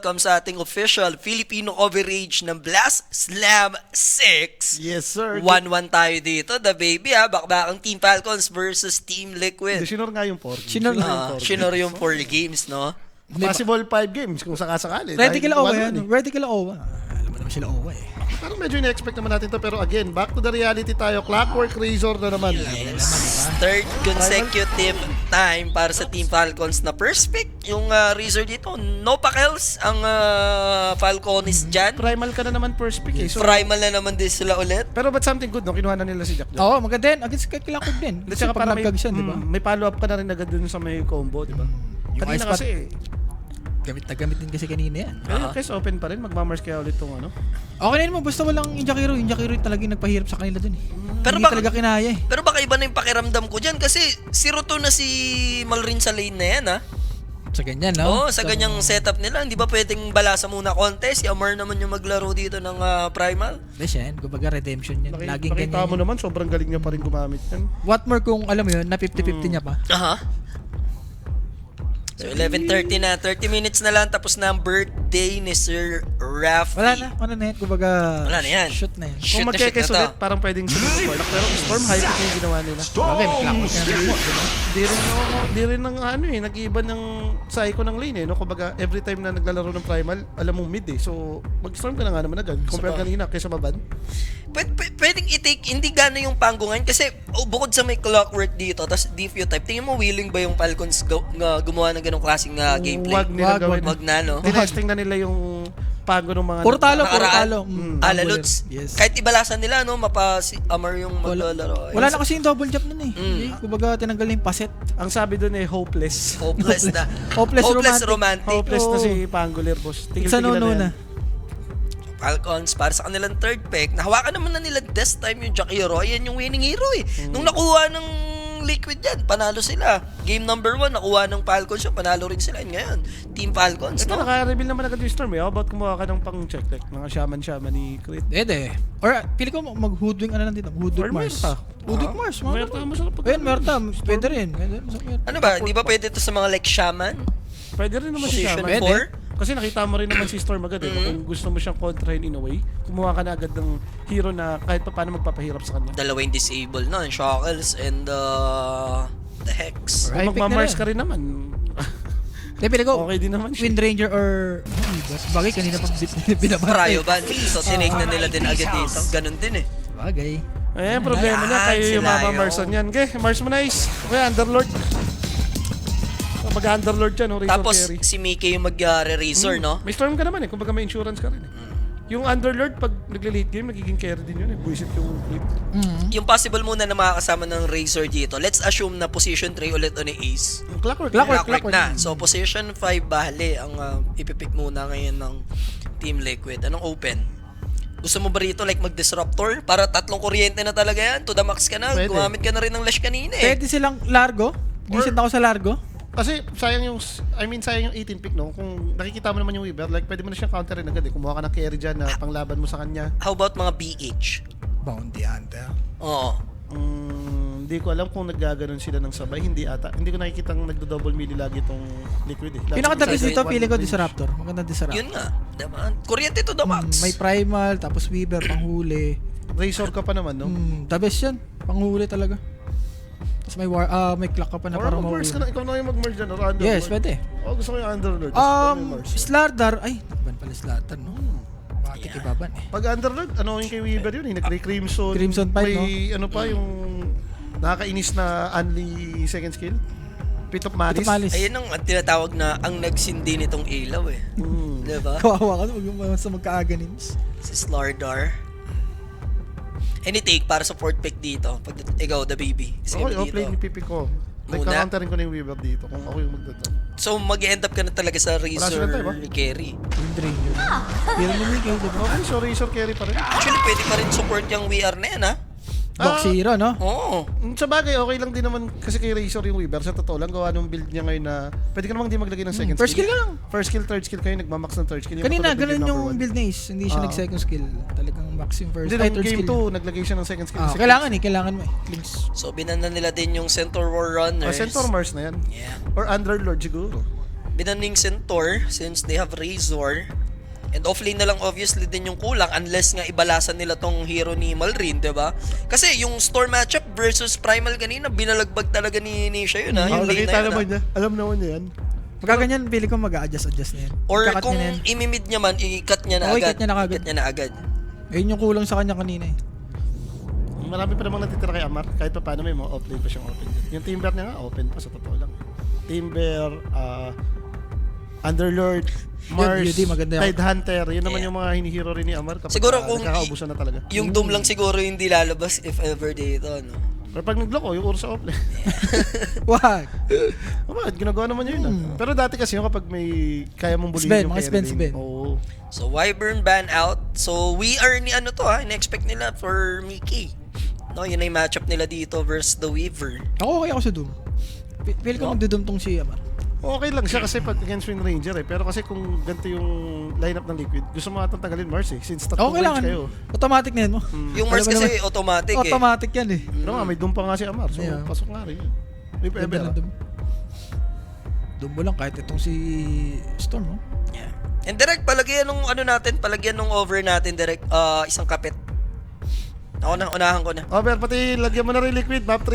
welcome sa ating official Filipino coverage ng Blast Slam 6. Yes, sir. 1-1 tayo dito, the baby ha. Bakbakang Team Falcons versus Team Liquid. Sinor nga yung 4 games. Sinor yung 4 games, no? Possible 5 games kung sakasakali. Ready Dahil kila Owa 1-1 yan. Ready kila Owa. Alam mo naman sila Owa eh. Parang medyo ina-expect naman natin to. Pero again, back to the reality tayo. Clockwork Razor na naman. Third consecutive time para sa Team Falcons na first pick. Yung Razor dito, no pakels ang Falconis dyan. Primal ka na naman first pick eh. So, Primal na naman din sila ulit. pero but something good, no? Kinuha na nila si Jack Jack. Oo, maganda yan. Against kay Kilakog din. Kasi Tsaka pag parang nagkagisyan, di ba? may follow-up ka na rin agad dun sa may combo, di ba? Yung Kanina ice pot. kasi Gamit na gamit din kasi kanina yan. pero case open pa rin. Magmamars kaya ulit tong ano. Okay na naman, basta walang Injakiro. Injakiro talaga yung nagpahirap sa kanila dun eh. Pero Hindi baka- talaga kinaya eh. Pero baka iba na yung pakiramdam ko dyan kasi zero to na si Malrin sa lane na yan, ha? Sa ganyan, no? Oo, sa ganyang setup nila, hindi ba pwedeng balasa muna contest? Si Amar naman yung maglaro dito ng Primal. Yes, yan. Kumbaga redemption yan. Laging Nakita ganyan. mo naman, sobrang galing niya pa rin gumamit yan. What more kung alam mo yun, na 50-50 niya pa. Aha. So 11:30 na, 30 minutes na lang tapos na ang birthday ni Sir Rafi. Wala na yan. Kumbaga, Wala na yan. shoot na yan. Shoot Kung na shoot magkekes na to. ulit, parang pwedeng sunod ko. Pero Storm high pick yung ginawa nila. Okay, may clockwork na naman mo. Diba? Di rin ng ano eh, nag-iiba ng psycho ng lane eh. No? Kumbaga, every time na naglalaro ng Primal, alam mong mid eh. So, mag-storm ka na nga naman agad. Compare kanina kaysa maban. Pwedeng i-take, hindi gana yung panggungan kasi bukod sa may clockwork dito, tapos DFU type, tingin mo willing ba yung Falcons gumawa ng ganong klaseng gameplay? Wag nila Wag, gawin. Wag na, no? Tinesting na nila yung pago ng mga... Puro talo, puro Nakaraan. talo. Alaluts. Yes. Kahit ibalasan nila, no? Mapa si Amar yung maglalaro. Wala na kasi yung double jump nun eh. Kumbaga, tinanggal na yung paset. Ang sabi doon eh, hopeless. Hopeless na. Hopeless romantic. Hopeless na Oo. si Panguler, boss. Sa nono na. Falcons, para sa kanilang third pick, nahawakan naman na nila this time yung Jakiro. Ayan yung winning hero eh. Nung nakuha ng Liquid yan, panalo sila. Game number 1, nakuha ng Falcons yun, panalo rin sila. Ngayon, Team Falcons, Ito, no? naka-reveal naman agad yung Storm eh. How about kumuha ka ng pang-check like mga shaman ni Crit? Or, pili ko mag-hoodwing ano lang dito. Hoodwing Or Mars. Merta. Hoodwing Mars. Merta, masarap pag... Ayun, Merta. Pwede rin. Ano ba, di ba pwede ito sa mga like shaman? Pwede rin naman si Position shaman. Pwede. 4? Kasi nakita mo rin naman si Storm agad eh. Kung gusto mo siyang kontrahin in a way, kumuha ka na agad ng hero na kahit pa paano magpapahirap sa kanya. Dalawa yung disable na, yung Shackles and the Hex. Right. Kung pick na magmamars rin. ka rin naman, Hindi, pili ko. okay din naman siya. Wind Ranger or... Bagay, kanina pa binabate. Cryo ban. So, tinake na nila din agad dito. Ganun din eh. Bagay. Eh, problema niya, kayo yung sinayo. Mama Marson yan. Okay, Mars mo nice. Okay, Underlord. Mag-Underlord yan, Razor Tapos, Carry. si Mickey yung mag-razor, no? May Storm ka naman eh, kumbaga may insurance ka rin eh. Yung Underlord, pag nagle-late game, nagiging carry din yun eh. Buisit yung clip. Yung possible muna na makakasama ng Razor dito, let's assume na position 3 ulit o ni Ace. Clockwork. Clockwork. Na. So, position 5 bahali ang ipipick muna ngayon ng Team Liquid. Anong open? Gusto mo ba rito like mag-disruptor? Para tatlong kuryente na talaga yan. To the max ka na. Pwede. Gumamit ka na rin ng Lash kanina eh. Pwede silang largo. Decent ako sa largo. Kasi sayang yung, sayang yung 18 pick no. Kung nakikita mo naman yung Weaver, like pwede mo na siyang counterin agad eh. Kumuha ka ng carry dyan na panglaban mo sa kanya. How about mga BH? Bounty Hunter. Oo. Hindi ko alam kung naggaganon sila ng sabay. Hindi ata. Hindi ko nakikita nagdo-double melee lagi itong Liquid eh. Pinaka-dabis Sa dito, one pili ko range. Disruptor. Maganda Disruptor. Yun nga. Diba? Kuryente to the max. May Primal, tapos Weaver, panghuli. Razor ka pa naman no. The best yan. Panghuli talaga. Tapos may clock ka pa na Or parang mag-merge ka mahuli. na. Ikaw na yung mag-merge dyan. Or Underlord. Yes, pwede. Oh, gusto ko yung Underlord. Tapos yung Mars. Slardar. Ay, nakban pala Slardar, no? Bakit ibaban eh. Pag Underlord, ano yung kay Weaver yun eh. Nag-Crimson. Crimson Pipe, may, ano pa yung nakakainis na only second skill. Pit of Malice. Malis. Ayun ang tinatawag na ang nagsindi nitong ilaw eh. Diba? Kawawa ka sa magka-aganims. Si Slardar. Any take para sa fourth pick dito? Pag ikaw, the baby. Sige Okay, mo play dito. ni Pipi ko. Like, Muna. kakantarin ko na yung Weaver dito kung ako yung magdata. So, mag-end up ka na talaga sa Razor silang time, ah. carry. Wind Ranger. Pero ni Miguel, diba? Okay, so Razor carry pa rin. Actually, pwede pa rin support yung WR na yan, ha? Box Zero, no? Oo. Sa bagay, okay lang din naman kasi kay Razor yung Weaver. Sa totoo lang, gawa nung build niya ngayon na pwede ka namang di maglagay ng second First skill ka lang. First skill, third skill kayo, nagmamax ng third skill. Kanina, katulad ng ganun game yung number build na Ace. Hindi siya Ah. nag-second skill. Talagang max yung first. Hindi, Ay, nung third game skill. 2, naglagay siya ng second skill. Ah, kailangan mo eh. Clinks. So, binanda nila din yung Centaur War Runners. Centaur Mars na yan. Yeah. Or Underlord siguro. binaning Centaur since they have Razor. And offlane na lang obviously din yung kulang unless nga ibalasan nila tong hero ni Malrin, 'di ba? Kasi yung Storm matchup versus Primal kanina, binalagbag talaga ni Nisha yun, ha? Yung lane Nakita na yun, naman ha? niya. Alam naman niya yan. Pagkaganyan, pili ko mag-a-adjust na yan. Or Kakat kung niya na yan. imimid niya man, i-cut niya na Oo, agad. i-cut niya na agad. I-cut niya na agad. Ayun yung kulang sa kanya kanina eh. Marami pa namang natitira kay Amar. Kahit pa paano may mga offlane pa siyang open dyan. Yung Timber niya nga, open pa sa totoo lang. Timber, Underlord, Mars, UD, maganda yan. Tide Hunter. Yun naman Yeah. yung mga hinihiro rin ni Amar. Kapag Siguro kung nakakaubusan na talaga. Yung Doom lang siguro yung di lalabas if ever dito, no? Pero pag nagloko, yung Ursa offlane. Wag! Bakit? Ginagawa naman niya yun. Pero dati kasi yung kapag may kaya mong bulihin Sven, yung mga carry Sven. lane. Oo. So, Wyvern ban out. So, we are ni ano to, ha? In-expect nila for Mickey. No, yun na yung matchup nila dito versus the Weaver. Ako okay ako sa Doom. Pili ko magdudum tong si Amar. Okay lang siya kasi pag against Wind Ranger eh. Pero kasi kung ganito yung lineup ng Liquid, gusto mo atang tanggalin Mars eh. Since tatlong Okay lang. range kayo. Automatic na yun mo. Yung Mars Alam mo kasi automatic, eh. Automatic yan eh. Pero nga, may doom pa nga si Amar. So, Yeah. pasok nga rin yun. If Ganda ever. ng Doom. Doom mo lang kahit itong si Storm, no? Yeah. And direct, palagyan nung ano natin, palagyan nung over natin, direct, isang kapit. Ako na, unahan ko na. Over, pati lagyan mo na rin Liquid, map 3.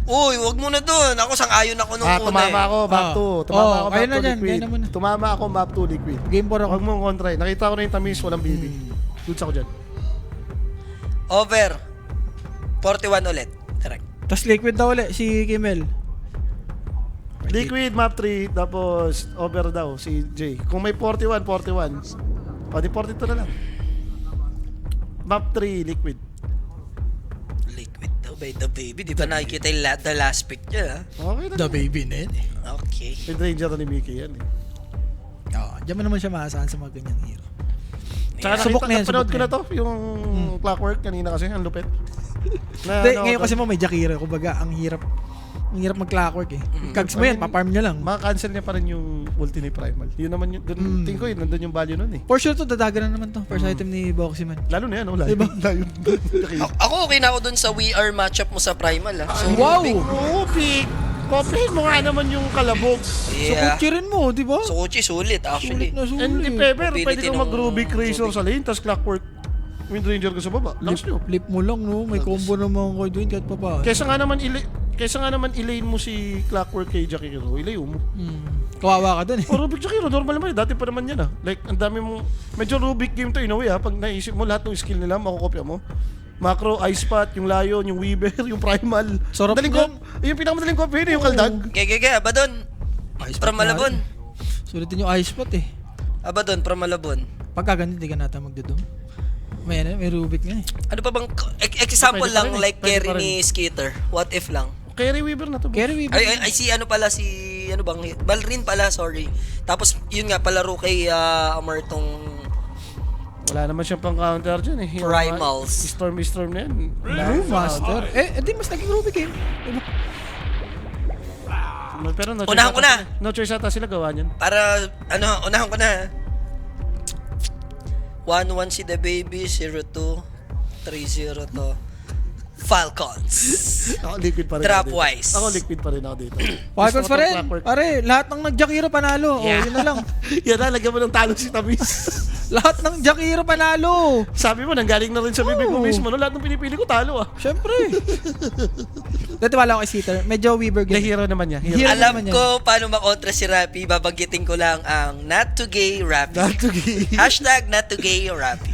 Uy, wag muna dun. Ako sang-ayon ako nung una, Tumama ako, map 2. Tumama ako, kaya map na 2 dyan, Liquid. kaya naman. Tumama ako, map 2 Liquid. Game 4 ako. Huwag mong kontra eh. Nakita ko na yung tamis, walang BB. Goods ako dyan. Over. 41 ulit. Direct. Tapos liquid daw ulit, si Kimmel. Liquid, map 3, tapos over daw, si Jay. Kung may 41, 41. O, di 42 na lang. Map 3, Liquid. Liquid daw by the baby. Di ba nakikita yung the last pick niya, ha? Okay na. The baby na yun eh. Okay. Mid Ranger ni Mickey yan eh. Oo, diyan mo naman siya maasahan sa mga ganyang hero. Tsaka Subok na yan, napanood subok ko na na to, yung Clockwork kanina kasi, ang lupit. Na, Hindi, ano, ngayon kasi mo may Jakiro, kumbaga ang hirap mag-clockwork eh. Kags mo yan, paparm niya lang. maka-cancel niya pa rin yung ulti ni Primal. Yun naman yung, tingin ko yun, nandun yung value nun eh. For sure to, dadagan na naman to. First item ni Boxy man. Lalo na yan, oh, diba? Layo. Ako okay na ako dun sa We Are matchup mo sa Primal, ha? So, Wow! Rubik! Copyhin mo nga naman yung kalabog. Yeah. Kuchirin mo, di ba? So, Uchi, sulit actually. Sulit na And sulit. if ever, Ability pwede kang ng mag-Rubik Razor sa lane, tapos Clockwork Wind Ranger ka sa baba. Lakas nyo. Flip mo lang, no? May combo naman ko doon kahit pa pa. Kesa nga naman ilane mo si Clockwork kay Jakiro, ilayo mo. Kawawa ka dun eh. O Rubik Jakiro, normal naman. Dati pa naman yan ah. Like, ang dami mong, medyo Rubik game to in a way ah. Pag naisip mo lahat ng skill nila, makukopya mo. Macro, Ice Spot, yung Lion, yung Weaver, yung Primal. Sarap Madaling nun. yung pinakamadaling copy yung Kaldag. Gege, Abadon. Ice From Pack na Malabon. rin. Sulitin yung ice spot eh. Abadon, from Malabon. Pagka ganun, di ka nata magdudum. May Rubik nga eh. Ano pa bang, example Pwede pa lang, rin eh. like Pwede carry pa rin. ni Skater. What if lang? Carry Weaver na to. Carry Weaver. I see ano pala si, ano bang, Balrin pala, sorry. Tapos, yun nga, palaro kay Amar tong Wala naman siyang pang counter dyan eh. Yung Primals. mga Storm na yan. Master. Di mas naging Rubik eh. Diba? Pero no Unahan ko na. No choice ata sila gawa niyan. Para, ano, unahan ko na. 1-1 si The Baby, 0-2, 3-0 to Falcons. Ako liquid pa rin. Drop ako dito. wise. Ako liquid pa rin ako dito. Falcons Gusto ko pa rin. tong Clockwork. Pare, lahat ng nag-Jakiro panalo. Yeah. Oh, yun na lang. Yan na, lagyan mo ng talo si Tamis. Lahat ng Jakiro panalo. Sabi mo, nanggaling na rin sa bibig mo Oo. mismo. No? Lahat ng pinipili ko talo ah. Siyempre. Dati wala ko kay Sita. Medyo Weaver The game. hero naman niya. Hero. Hero Alam naman yan. ko paano makontra si Rappy, babanggitin ko lang ang not to gay Rappy. Not to gay. Hashtag not to gay Rappy.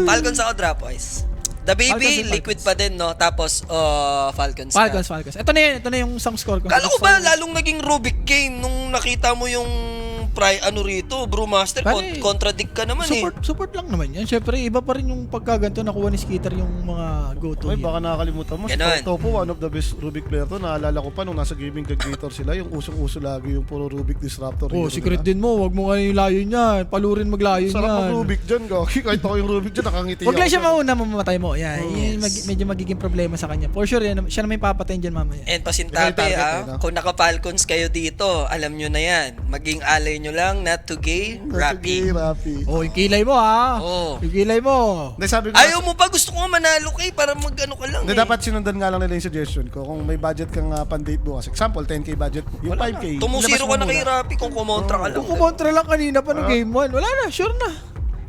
Falcons ako drop wise. The Baby, Falcons and liquid Falcons. pa din, no? Tapos, Falcons. Falcons. Ito na yung isang score ko. Kala ko ba lalong naging Rubik game nung nakita mo yung ano rito, Brewmaster, Pare, contradict ka naman Support lang naman yan. Siyempre, iba pa rin yung pagkaganto nakuha ni Skater yung mga go-to Ay, hero. baka nakakalimutan mo. Si Ganun. Topo, one of the best Rubik player to. Naalala ko pa nung nasa gaming aggregator sila. Yung usong-uso lagi yung puro Rubik Disruptor. Oh, hero secret nila. din mo. Wag mo kayo yung layo niya. Palurin maglayo niya. Sarap ang Rubik dyan, gaki. Kahit ako yung Rubik dyan, nakangiti Huwag lang siya ako. mauna mamamatay mo. Yan. Yan yung medyo magiging problema sa kanya. For sure, yan, siya na may papatayin dyan mamaya. And pasintabi, Ikaw yung target, no? kung naka-Falcons kayo dito, alam nyo na yan. Maging alay nyo nyo lang, not too gay, Rappi. Rappi. Oh, yung kilay mo ha. Oh. Yung kilay mo. Hindi, sabi ko, Ayaw mo pa, gusto ko nga manalo kay para mag-ano ka lang hindi, dapat sinundan nga lang nila yung suggestion ko. Kung may budget kang pan-date bukas, example, 10k budget, yung 5k. Tumusiro ilabas mo ka na kay muna. Rappi kung kumontra ka lang. Kung kumontra lang kanina pa ng game 1, wala na, sure na.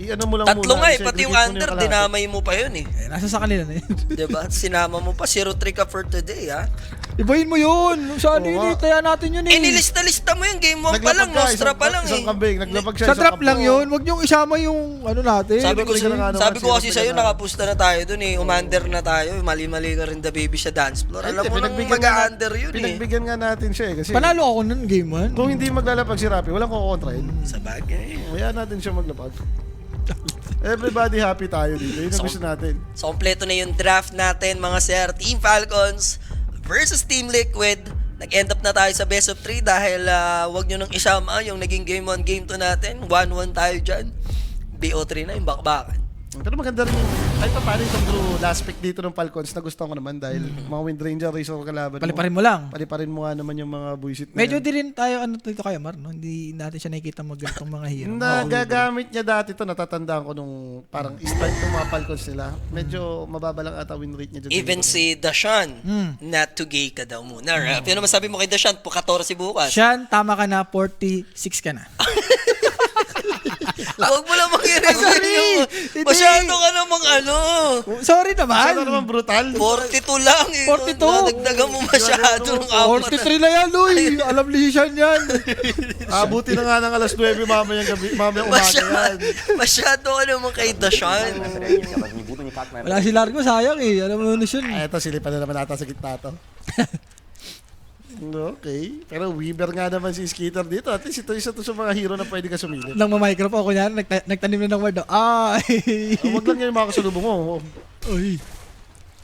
I-ano mo lang Tatlo muna. nga eh, i-segregate pati yung mo na under, kalahati. dinamay mo pa yun eh. Nasa sa kanila na yun. Diba? Sinama mo pa, 0-3 ka for today ha. Ibahin mo yun. Saan Oo yun? nga. Taya natin yun eh. Nilista-lista mo yung game 1 pa lang, Naglapag ka, Nostra pa lang isang eh. kambing, naglapag siya. Sa isang drop kambing. lang yun. Huwag niyong isama yung ano natin. Sabi ko, Bigyan ka na nga naman, sabi ko kasi sino sa'yo, pa na- nakapusta na tayo dun eh. Umander na tayo. Mali-mali ka rin the baby sa dance floor. Alam mo nang Pinagbigyan nga mag-under yun eh. Pinagbigyan nga natin siya eh. Kasi Panalo ako nun game 1. kung hindi maglalapag si Rappi, walang kukontrahin. Sa bagay. Kaya natin siya maglapag. Everybody happy tayo dito. Yun ang gusto natin. So, kompleto na yung draft natin, mga sir. Team Falcons versus Team Liquid. Nag-end up na tayo sa best of 3 dahil wag nyo nang isama yung naging game 1, game 2 natin. 1-1 tayo dyan. BO3 na yung bakbakan. Pero maganda rin yung, kahit pa paano itong Drew last pick dito ng Falcons, nagustuhan ko naman dahil mga Wind Ranger, Razor kalaban mo. Paliparin mo lang. Paliparin mo nga naman yung mga buisit na Medyo yan. di rin tayo ano dito kay Mar, no? Hindi natin siya nakikita magantong mga hero. Nagagamit niya dati to, natatandaan ko nung parang start ng mga Falcons nila. Medyo mababa lang ata win rate niya dyan. Even si Dashan, not to gay ka daw muna. Rap. Ano masabi mo kay Dashan? 14 bukas. Shan, tama ka na, 46 ka na. Huwag mo lang mag-i-review yung... Hindi. Masyado ka namang ano. Sorry naman. Ano naman brutal? 42 lang eh. 42. Nadagdagan mo masyado ng apat. 43 na yan, Luy. Alam ni Shan yan. Abuti na nga ng alas 9 mamayang gabi, mamayang umaga yan. Masyado ka naman kay Dashan. Wala si Largo, sayang eh. Alam mo na siya. Eto, silipan na naman ata sa gitna to. Okay. Pero Weaver nga naman si Skeeter dito. At least ito isa to sa mga hero na pwede ka sumilip. Nang mamicrophone, kunyari, nagtanim na ng word. Ay. Huwag lang yung mga kasalubong mo. Uy.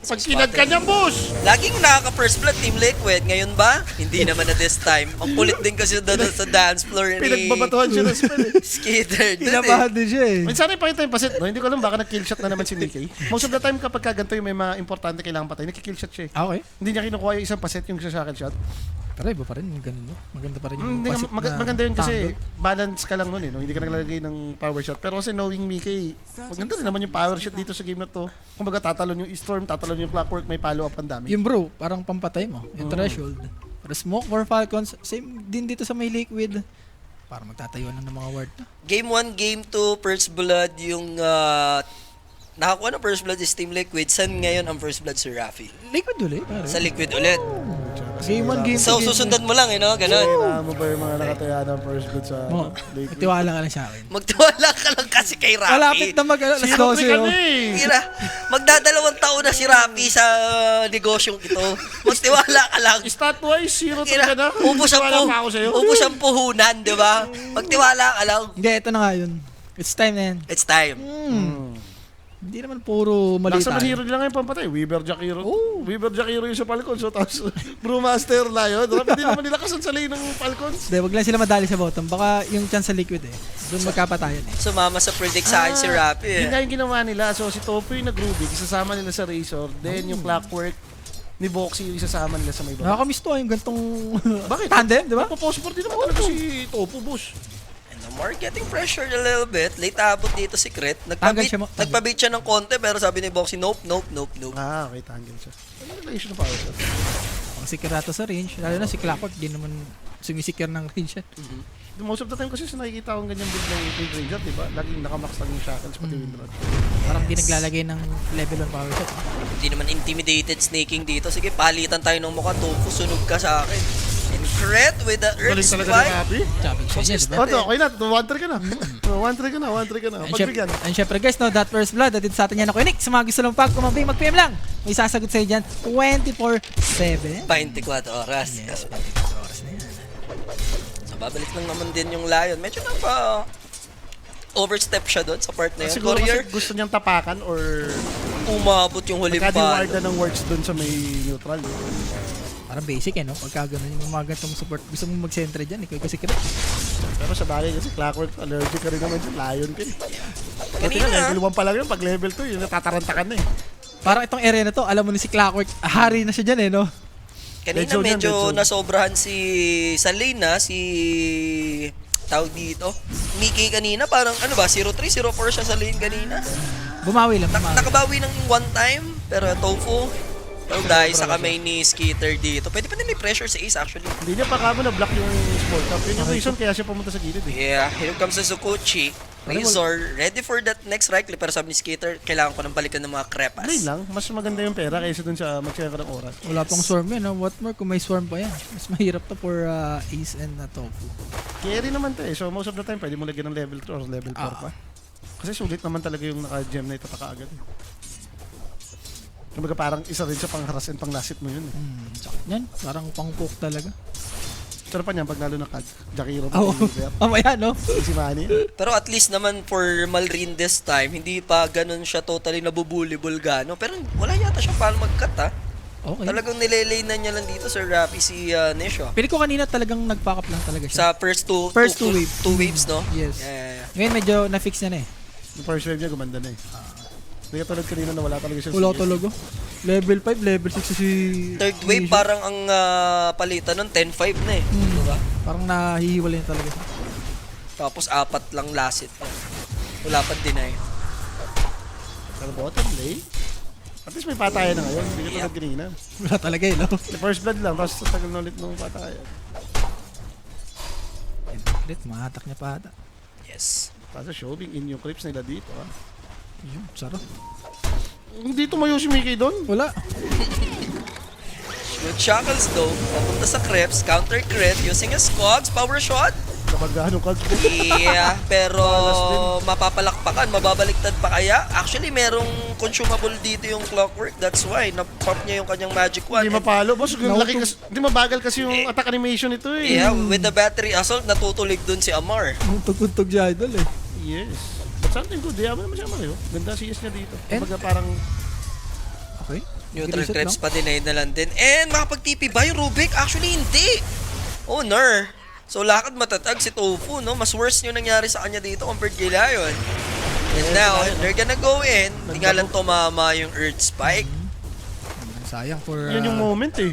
Pag kinag ka niya, boss! Laging nakaka-first blood Team Liquid. Ngayon ba? Hindi naman na this time. Ang kulit din kasi doon sa dance floor ni Pinagbabatuhan siya ng spell eh. Skater. Dun Inabahan din siya eh. Minsan ay pakita yung pasit, no? Hindi ko alam baka nag-killshot na naman si Nikkei. Most of the time kapag kaganto yung may mga importante kailangan patay, nag-killshot siya eh. Okay. Hindi niya kinukuha yung isang pasit yung sa shuttle shot. Pero iba pa rin. Maganda, maganda pa rin yung Hindi, pasit na maganda yun kasi tango. balance ka lang nun eh. No? Hindi ka naglalagay ng power shot. Pero kasi knowing Mickey, maganda rin naman yung power shot dito sa game na to. Kung baga tatalon yung Storm, tatalon yung Clockwork, may follow-up ang dami. Yung bro, parang pampatay mo. Yung threshold. Pero Smoke for Falcons, same din dito sa may Liquid. Para magtatayuan ng mga ward na. Game 1, Game 2, First Blood, yung nakakuha ng First Blood is Team Liquid. San ngayon ang First Blood si Rafi? Liquid ulit. pare. Sa Liquid ulit. Game 1, game 2, So, game susundan mo lang, no? Ganon. Kailangan mo ba yung mga nakataya ng first blood sa Mo, Lake? magtiwala ka lang sa akin. Magtiwala ka lang kasi kay Rafi. Malapit na alas 12 oh. Mira, magdadalawang taon na si Rafi sa negosyong ito. Magtiwala ka lang. Stat-wise, 0-3 Kira, ka na. ubos ang Wala pa ako sa'yo. ubos ang puhunan, di ba? Magtiwala ka lang. Hindi, ito na nga yun. It's time na yan. It's time. Hindi naman puro mali Nasa tayo. hero nila ngayon pampatay. Weaver Jack Hero. Oh. Weaver Jack Hero yung sa Falcons. So, tapos Brewmaster Lion. Hindi naman nila kasan sa lane ng Falcons. Hindi, wag lang sila madali sa bottom. Baka yung chance sa Liquid eh. Doon magkapatayan eh. Sumama sa predict sa akin si Rafi Yun eh. nga yung ginawa nila. So si Topo yung nag-Rubik, isasama nila sa Razor. Then yung Clockwork ni Boxy yung isasama nila sa may baba. Nakakamiss to yung gantong Bakit? tandem, di ba? Paposport din naman talaga si Topo, boss. And the more getting pressured a little bit, late abot dito si Crit. Tanggal siya mo. Nagpabit siya ng konti pero sabi ni Boxy, nope. Ah, okay, tangle siya. Ano relation ng power shot? Ang sikirato sa range, lalo na si Clockwork, di naman sumisikir ng range yan. Most of the time kasi sa nakikita akong ganyan build ng Wind Ranger, di ba? Laging nakamax lang yung shackles pati Wind Rod. Parang di naglalagay ng level 1 power shot. Hindi naman intimidated snaking dito. Sige, palitan tayo ng mukha. Tofu, sunog ka sa akin. And Crit with the Earth Galing talaga ni Spike. Rafi. Sabi ko siya, di ba? Oh, okay na. 1-3 ka na. 1-3 ka na. 1-3 ka na. Pagbigyan. And syempre guys, no, that first blood, atid sa atin yan ako Nick. Sa mga gusto lang kumabay, mag-PM lang. May sasagot sa'yo dyan, 24/7. 24 oras. Yes, 24 oras na yan. So, babalik lang naman din yung Lion. Medyo napa overstep siya doon sa part na yun. Siguro Courier, kasi gusto niyang tapakan or umabot yung huling nagka-reward palo. na ng works dun sa may neutral. Parang basic eh, no? Pagka ganun yung mga gantong support, gusto mong mag-centre dyan, ikaw kasi Crit. Pero sa bagay kasi Clockwork, allergic ka rin naman sa Lion ka eh. Buti Kanina, nga, level 1 pa lang yun. Pag level 2, yun natatarantakan na eh. Parang itong area na to, alam mo ni si Clockwork, hari na siya dyan eh, no? kanina Red zone yan, medyo red zone. nasobrahan si sa lane na si tawag dito. Mickey kanina, parang ano ba, 0-3, 0-4 siya sa lane kanina. Bumawi lang, bumawi. Nakabawi ng one time, pero Tofu, dahil sa kamay ni Skitter dito. Pwede pa din may pressure sa Ace actually. Hindi niya pa kamo na-block yung small cap. Yun yung reason kaya siya pumunta sa gilid eh. Yeah, here comes the Zukuchi. Razor, ready for that next right clip. Pero sabi ni Skitter, kailangan ko nang balikan ng mga crepas. Play lang, mas maganda yung pera kaysa dun sa mag-share ka ng oras. Wala pang swarm yan, no? What more kung may swarm pa yan? Mas mahirap to for Ace and Tofu. Carry naman to eh. So most of the time, pwede mo lagyan ng level 2 or level 4 pa. Kasi sulit naman talaga yung naka-gem na ito kaagad eh. Kumbaga parang isa rin sa pang-harass and pang-lasit mo yun eh. Sakit yan, parang pang-poke talaga. Pero pa niyan, pag lalo na kag, Jakiro pa Oo, mamaya, no? si Manny. Pero at least naman for Malrin this time, hindi pa ganun siya totally nabubuli Bulgano. Pero wala yata siya paano mag-cut ha. Okay. Talagang nilelay na niya lang dito Sir Rafi si Nesho. Pili ko kanina talagang nag-pack up lang talaga siya. Sa first two waves, no? Yes. Yeah. Ngayon medyo na-fix niya na eh. Yung first wave niya, gumanda na eh. Hindi ka tulad kanina na wala talaga siya. Wala talaga. Level 5, level 6 si... Third wave, parang ang palitan nun, 10-5 na eh. Diba? Parang nahihiwalay na talaga siya. Tapos 4 lang last hit. Wala pa deny. Pero bottom lane. At least may patayan na ngayon. Hindi ka tulad kanina. Wala talaga eh, no? The first blood lang, tapos tagal na ulit ng patayan. Ulit, mahatak niya pa ata. Yes. Tapos showing in yung clips nila dito. Ha? Yun, sarap. Hindi tumayo si Mickey doon. Wala. Good shackles though. Papunta sa Krebs. Counter crit using a Skogs. Power shot. Kamagano cards po. Yeah, pero mapapalakpakan. Mababaliktad pa kaya? Actually, merong consumable dito yung Clockwork. That's why. Napop niya yung kanyang magic wand. Hindi mapalo. Boss, hindi mabagal kasi yung attack animation ito eh. Yeah, with the battery assault, natutulig dun si Amar. Tugtog si Idol eh. Yes. But something good. Yaman naman siya Mario. Ganda CS niya dito. And- Kumbaga parang Okay. Neutral Reset Krebs lang. pa deny na lang din. And makapag-TP ba yung Rubik? Actually, hindi. Oh, ner. So, lakad matatag si Tofu, no? Mas worse yung nangyari sa kanya dito compared kay Lion. And now, they're gonna go in. Hindi nga lang tumama yung Earth Spike. Sayang for... yan yung moment eh.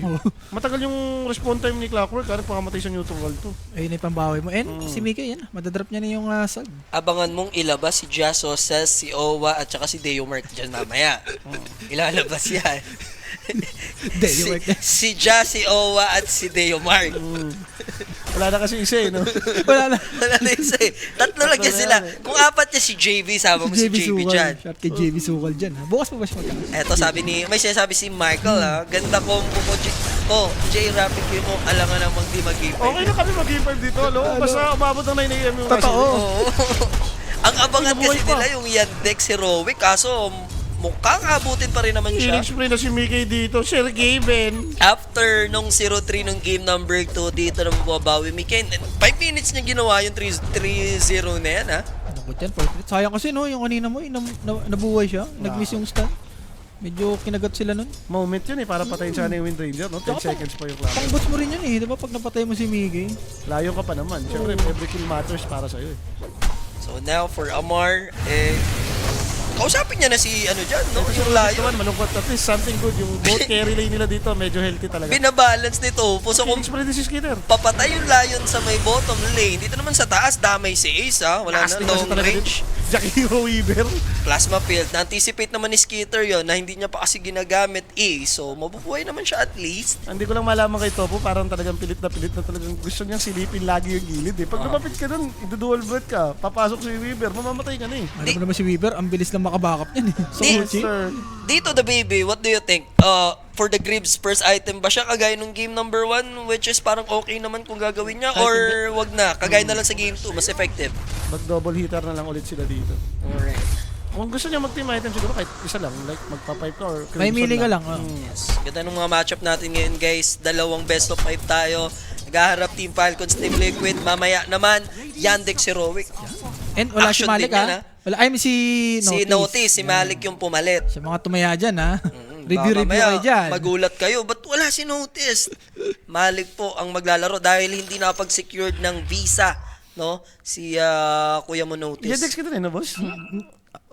Matagal yung respawn time ni Clockwork. Kaya pakamatay sa neutral to. Ayun na yung pambawi mo. And si Mickey, yan. Madadrop niya na yung sag. Abangan mong ilabas si Jaso, Sess, si Owa, at saka si Deo Mark dyan mamaya. Ilalabas yan. Deo Mark. si Jazz, si Owa, at si Deo Mark. Wala na kasi isa eh, no? Wala na. Wala na isa eh. Tatlo lang yan sila. Kung apat niya si JV, sama mo si JV dyan. Shot kay JV Sukal dyan. Bukas pa ba siya magkakas? Eto sabi ni, may sinasabi si Michael ha, ganda combo mo, J Rapid Q mo, alam nga namang di mag-game. Okay na kami mag-game 5 dito, no? Basta umabot ng 9 AM yung Totoo. Oo. Ang abangan Nabuhay kasi pa. nila yung Yandex Heroic, kaso mukhang abutin pa rin naman siya. Phoenix Spray na si Mickey dito. Sir Gaben. After nung 0-3 nung game number 2, dito na mababawi Mickey. 5 minutes niya ginawa yung 3-0 na yan ha. Nakot yan, perfect. Sayang kasi no, yung kanina mo, nabuhay siya. Nag-miss yung stun. Medyo kinagat sila nun. Moment yun eh, para patayin sana yung Wind Ranger, no? 10 seconds pa yung clock. Pang-boots mo rin yun eh, di ba? Pag napatay mo si Mickey. Layo ka pa naman. Siyempre, every kill matters para sa'yo eh. So now for Amar, kausapin niya na si ano dyan, no? Yung Layo Lion. naman, malungkot. At least something good. Yung both carry lane nila dito, medyo healthy talaga. Binabalance nito. So kung Phoenix Spray din si Skitter. papatay yung Lion sa may bottom lane, dito naman sa taas, damay si Ace ha. Wala na, Nasty kasi long talaga range. dito. Jakiro Weaver. Plasma field. Na-anticipate naman ni Skitter yon na hindi niya pa kasi ginagamit Ace. So mabubuhay naman siya at least. Hindi ko lang malaman kay Topo, parang talagang pilit na talagang gusto niyang silipin lagi yung gilid eh. Pag lumapit ka dun, i-dual breath ka, papasok si Weaver, mamamatay ka na eh. Alam mo naman si Weaver, ang bilis lang makabackup yan eh. So, Di- Uchi. Sir. Dito the baby, what do you think? For the Gribbs first item ba siya kagaya nung game number 1 which is parang okay naman kung gagawin niya or wag na? Kagaya na lang sa game 2, mas effective. Mag-double hitter na lang ulit sila dito. Alright. Kung gusto niya mag-team item siguro kahit isa lang, like magpa-pipe ka or May Crimson mili ka lang. Yes. Ganda ng mga matchup natin ngayon guys. Dalawang best of 5 tayo. Naghaharap Team Falcons, Team Liquid. Mamaya naman, Yandex Heroic. And wala si Action Malik din yan, ha. Wala, ay, si Notice. Si Notice, si Malik yung pumalit. Sa mga tumaya dyan ha. Baka Review mamaya, kayo dyan. Magulat kayo, ba't wala si Notice? Malik po ang maglalaro dahil hindi nakapag-secured ng visa, no? Si Kuya mo Notice. Yandex ka din eh, no boss?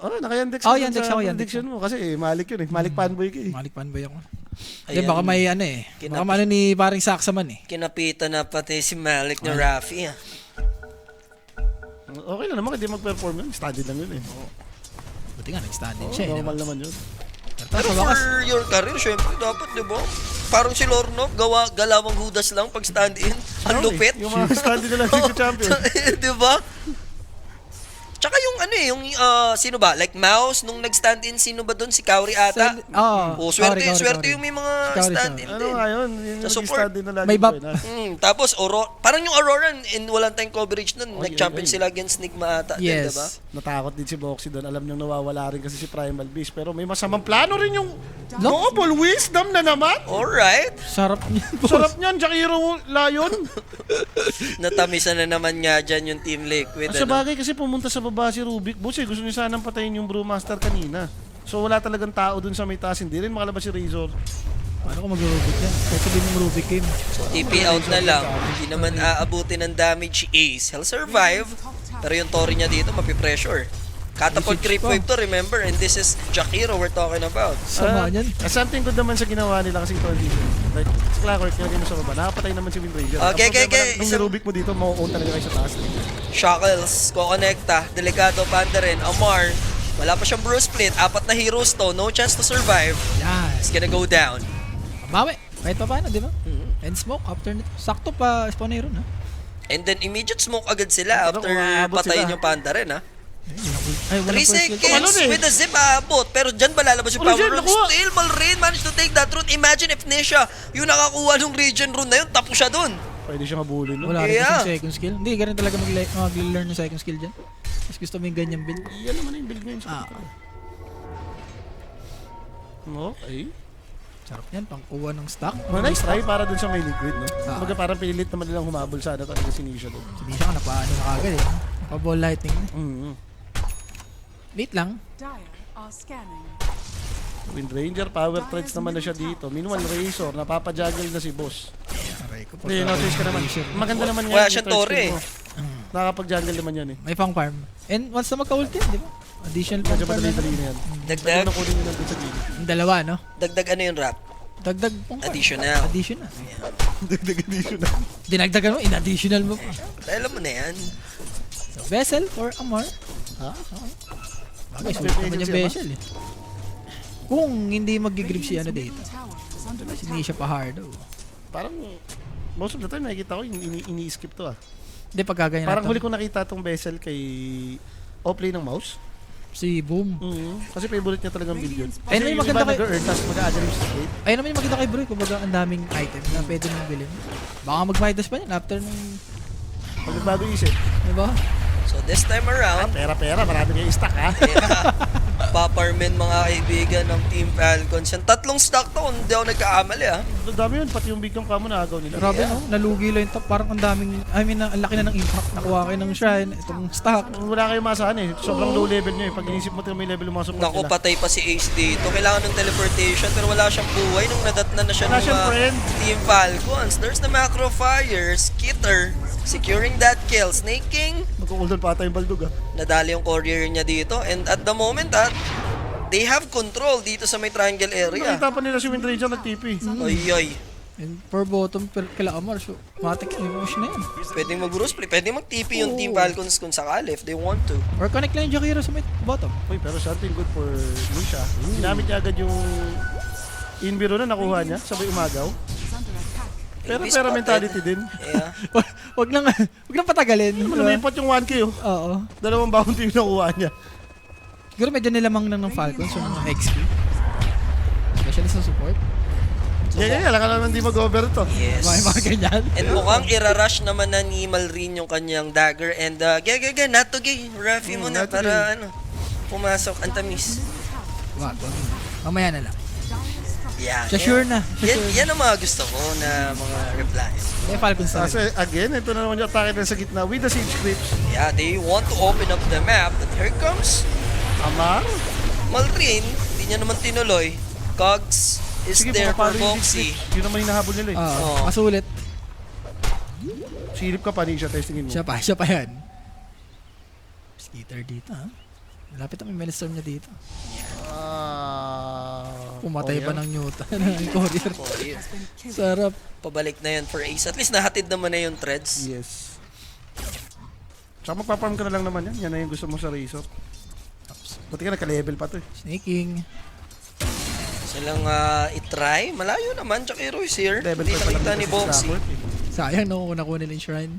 Oh, naka-Yandex Oh, ka dun Yandex sa ako, Yandex prediction mo. Kasi Malik yun eh. Malik fanboy ka eh. Malik Panboy ako. Hindi, Ayan. baka may ano eh. Baka ano ni paring Saksaman eh. Kinapitan na pati si Malik ni Rafi. Okay lang naman, hindi mag-perform yun. Study lang yun eh. Buti nga, nag-stand din Oo, siya. normal naman yun. Pero Sa wakas, for your career, syempre, dapat, di ba? Parang si Lornov, galawang hudas lang pag stand-in. Ang lupit. Yung mga study na lang si champion. Di ba? Tsaka yung ano eh, yung sino ba? Like Mouse, nung nag-stand-in, sino ba doon? Si Kauri ata? Oo. Swerte, Kauri. swerte yung may mga Kauri, stand-in Ano din. nga yun? Yung Sa support. study na lagi May ko bap. yun, Tapos, parang yung Aurora, and walang tayong coverage nun. Oy, Nag-champion oy, oy. sila against Nigma ata. Din, Yes. diba? Natakot din si Boxy doon. Alam niyang nawawala rin kasi si Primal Beast. Pero may masamang plano rin yung No. Double Wisdom na naman. Alright. Sarap niya, boss. Sarap niyan, Jakiro Lion. Natamisan na naman nga dyan yung Team Liquid. Sa Ano? bagay kasi pumunta sa baba si Rubik. Boss gusto niya sanang patayin yung Brewmaster kanina. So wala talagang tao dun sa may taas. Hindi rin makalabas si Razor. Paano ko mag-Rubik yan? Kahit sabihin mong Rubik game. TP out na lang. Hindi naman aabutin ng damage si Ace. He'll survive. Pero yung Tori niya dito, mapipressure. Catapult creep wave to, remember? And this is Jakiro we're talking about. Sama niyan. Something good naman sa ginawa nila kasi ito dito. Like, sa Clockwork, nilagay mo sa baba. Nakapatay naman si Wind Ranger. Okay, Ang problema okay. lang, Nung Rubik mo dito, mau-own talaga kayo sa taas. Shackles, Kokonekta, Delicado Panda rin, Amar. Wala pa siyang Bruce Split. 4 na heroes to. No chance to survive. Yan. It's gonna go down. Bawi. Kahit pa paano, di ba? And smoke after nito. Sakto pa spawn hero na. And then immediate smoke agad sila Pero after kung aabot patayin sila. yung Panda rin, ha? Ay, 3 walang first kill. seconds eh. with a zip aabot. Pero dyan ba lalabas yung power Regen, rune? nakuha. Still, Malrain managed to take that rune. Imagine if Nisha, yung nakakuha ng regen rune na yun, tapos siya dun. Pwede siyang habulin. No? Wala rin Yeah. kasing second skill. Hindi, ganun talaga mag-learn ng second skill dyan. Mas gusto mo yung ganyan build. Yan naman yung build ngayon sa Ah. kapitán. Okay. Sarap yan, pang kuha ng stock. Well, nice try para dun sa may liquid, no? Ah. Kumbaga parang pinilit naman nilang humabol sana talaga si Nisha doon. Sabi siya ka, napaano na kagad eh. Napaball lightning na. Late lang. Dire are scanning. Wind Ranger, power threads naman na siya dito. Meanwhile, Razor, napapajuggle na si boss. Aray ko. Hindi, notice ka naman. Maganda naman yan. Wala yung siyang third Tori, skill mo. Nakakapag-jungle naman yan eh. May pang farm. And once na magka-ult yan, di ba? Additional pang Medyo farm. madali-dali na yan. Dagdag, Ano kunin nyo nandun sa gilid? Yung dalawa, no? dagdag ano yung rap? Dagdag pang farm. Additional. Additional. Dagdag additional. Dinagdagan mo, in-additional mo pa. Alam mo na yan. So, Vessel for Amar. Ha? Bagay, sulit naman yung Vessel eh. Kung hindi mag-grip si ano dito. Tower is under Si Nisha pa hard oh. Parang, most of the time nakikita ko, ini-skip to ah. Hindi, pagkaganyan Parang natin. huli ko nakita tong vessel kay Oplay ng mouse. Si Boom. Kasi favorite niya talagang build yun. Ayun naman yung maganda kay- nag-earn, tapos mag-a-agad yung straight. Ayun naman yung maganda kay Bro. Kumbaga, ang daming item na pwede mong bilhin. Baka mag-Midas pa yan after nung... Pag nagbago isip, Diba? So this time around, pera-pera, marami kayo stock ha. paparmin mga kaibigan ng Team Falcons. Yung 3 stock to, kung hindi ako nagkakamali, ha? Ang dami yun, pati yung big yung kamo na agaw nila. Grabe no? Nalugi lang yung top. Parang ang daming... I mean, ang laki na ng impact. Nakuha kayo ng shrine. Itong stock. Wala kayong masahan eh. Sobrang low level nyo eh. Pag inisip mo may level yung mga support Naku, nila. patay pa si Ace dito. Kailangan ng teleportation pero wala siyang buhay nung nadatnan na siya Wala ng siyang friend. Team Falcons. There's the macro fire. Skitter securing that kill. Snake King, Magkukuldan pa ata yung baldog ah. nadali yung courier niya dito. And at the moment, they have control dito sa may triangle area. Nakita pa nila si Wind Ranger nag-TP. Oy. And per bottom, per kila Amar. So, matik yung push na yan. Pwedeng mag-Bruce play. Pwedeng mag-TP yung Team Falcons kung sakali if they want to. Or connect lang yung Jakiro sa may bottom. Uy, pero something good for Nisha. Ginamit niya agad yung Inbiro na nakuha niya, sabay umagaw. is under attack. Pero Elvis pero spotted. mentality din. Yeah. wag lang patagalin. Ano Diba? lumipot yung 1K oh. Oo. 2 bounty yung nakuha niya. Siguro medyo nilamang lang ng Falcons yung mga XP. Especially sa support. Yeah, alam ka naman di mag-over to. Yes. Mga ganyan. And mukhang irarush naman na ni Malrin yung kanyang dagger. And not to gay. Rafi mo na not to para pumasok ang tamis. Wag. Mamaya na lang. Yeah. Siya sure na. Siya Yan, sure. yan ang mga gusto ko na mga replies. May Falcons na. Kasi again, ito na naman yung atake na sa gitna with the siege creeps. Yeah, they want to open up the map. But here comes Amar. Malrin. Hindi niya naman tinuloy. Cogs is Sige, there for pumapalo yung siege Boxy. creeps. Yun naman hinahabol nila eh. Oo. Oo. Masulit. Silip ka pa Nisha, testingin mo. Siya pa yan. Skitter dito ha. Malapit ang Maelstrom niya dito. Pumatay pa ng Newton. ng courier. Courier. Sarap. Pabalik na yan for Ace. At least nahatid naman na yung threads. Yes. Tsaka magpa-farm ka na lang naman yan. Yan na yung gusto mo sa Razor. Buti ka nagka-level pa to eh. Snaking. Silang itry. Malayo naman. Tsaka Royce here. Level Hindi 5 pa lang nakita dito ni si Boxy. Slackworth eh. Sayang, nakukuha nila yung shrine.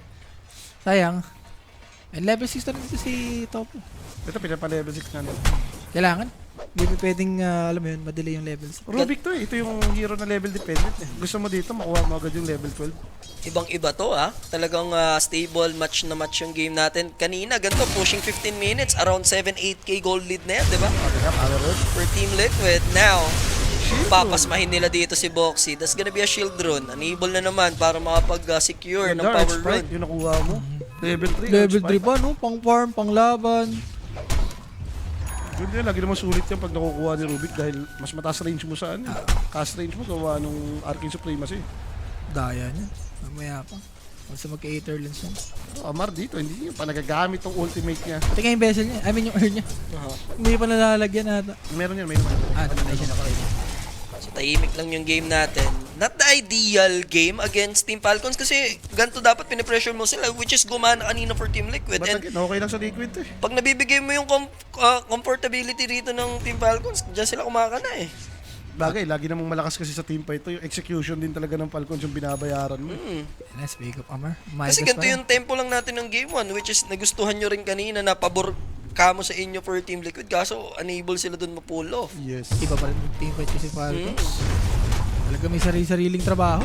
Sayang. And level 6 na rin ito si Topo. Ito pinapa-level 6 na nila. Kailangan. Hindi pa pwedeng, alam mo yun, madelay yung levels. Rubik to eh. Ito yung hero na level dependent eh. Gusto mo dito, makuha mo agad yung level 12. Ibang-iba to Talagang stable match na match yung game natin. Kanina, ganito, pushing 15 minutes, around 7-8k gold lead na yan, di ba? Okay nga, power road. For Team Liquid. Now, papasmahin nila dito si Boxy. That's gonna be a shield rune. Unable na naman para makapag-secure ng Ganda, power Sprite, rune. yung nakuha mo. Level 3. Level 3 ba, no? Pang farm, pang laban. Yun yun, lagi naman sulit yan pag nakukuha ni Rubik dahil mas mataas range mo saan. Cast range mo gawa nung Arcane Supremacy. Daya niya. Mamaya pa. Basta magka-8 lens yan. Pero Amar dito, hindi niya pa nagagamit tong ultimate niya. Pati nga yung bezel niya. I mean yung earn niya. Hindi pa nalalagyan ata. Meron yan, meron. Namatay siya na So, tahimik lang yung game natin. Not the ideal game against Team Falcons kasi ganito dapat pinipressure mo sila, which is gumana kanina for Team Liquid. But And again, okay lang sa Liquid to eh. pag nabibigay mo yung comfortability rito ng Team Falcons, dyan sila kumakana eh. Bagay, lagi namang malakas kasi sa team fight to. Yung execution din talaga ng Falcons yung binabayaran mo. Let's wake up, Amar. Kasi ganito yung tempo lang natin ng game 1, which is nagustuhan nyo rin kanina na pabor kamo sa inyo for Team Liquid, kaso unable sila dun ma-pull off. Yes. Iba pa rin yung team fight kasi Falcons. Talaga may sarili-sariling trabaho.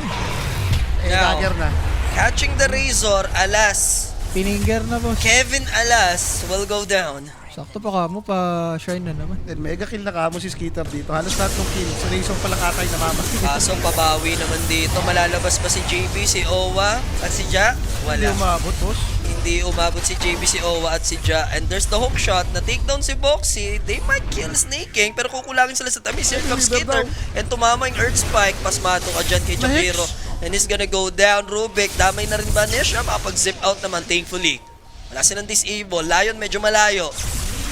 Eh, Now, dagger na. catching the Razor, alas. Pininger na, boss. Kevin Alas will go down. Sakto pa ka mo, pa shrine na naman. Then mega kill na kamo si Skitter dito. Halos lahat ng kill. Sa Razor pala katay na mama. Kaso pabawi naman dito. Malalabas pa si JB, si Owa, at si Ja? Hindi Wala. umabot, boss. Hindi umabot si JB, si Owa, at si Ja. And there's the hook shot na take down si Boxy. They might kill Snake King, pero kukulangin sila sa tamis. Here comes Skitter. And tumama yung Earth Spike. Pasmato ka dyan kay Jakiro. And he's gonna go down. Rubik, damay na rin ba niya siya? Makapag-zip out naman, thankfully. Wala silang disable. Lion medyo malayo.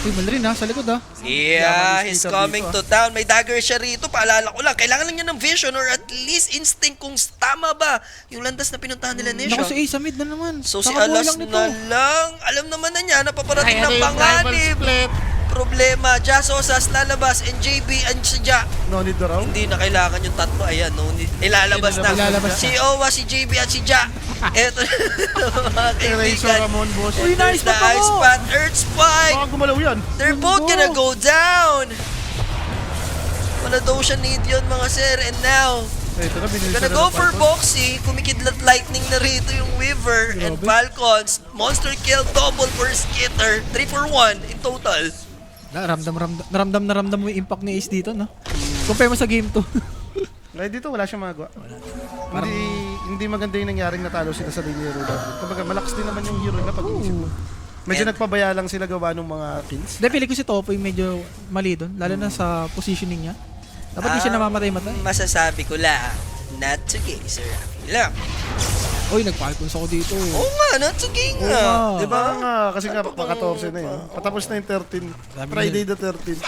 Uy, Malrin ha, sa likod ha. Yeah, Yaman ni he's Skitter coming dito, to town. May dagger siya rito. Paalala ko lang, kailangan lang niya ng vision or at least instinct kung tama ba yung landas na pinuntahan nila Nisha. Naku, si Ace sa mid na naman. So si Kakabuhay Alas lang nito. na lang. Alam naman na niya na paparating ng Ayan na yung rival panganib. split. Problema, Jasosas lalabas and JB and si Ja. No need to round. Hindi na kailangan yung tatlo. Ayan, no, ilalabas na. Ilalabas na. Si Owa, si JB at si Ja. Eto na mga Razor kaibigan. Ramon, boss. Uy, There's nice the pa Ice mo. Path, Earth Spike. Baka gumalaw yan. They're both gonna go down. Wala daw siya need yun mga sir. And now, Ito na, binili gonna sila go ng for Falcons. Boxy. Kumikidlat lightning na rito yung Weaver and Falcons. Monster kill double for Skitter. 3 for 1 in total. Naramdam mo yung impact ni Ace dito, no? Compare mo sa game 2. Kaya dito wala siyang magawa. Hindi maganda yung nangyaring natalo sila sa lane hero. Kumbaga malakas din naman yung hero na pag-iisip mo. Medyo And- nagpabaya lang sila gawa ng mga kills. Hindi, pili ko si Topo yung medyo mali doon. Lalo na sa positioning niya. Dapat di siya namamatay-matay. Masasabi ko lang, not to gay, sir. Lang. Uy, nag-Falcons ako dito. Oo nga, not to gay nga. nga. Diba? Nga, kasi nga pa-14 na yun. Patapos na yung 13. Friday the 13.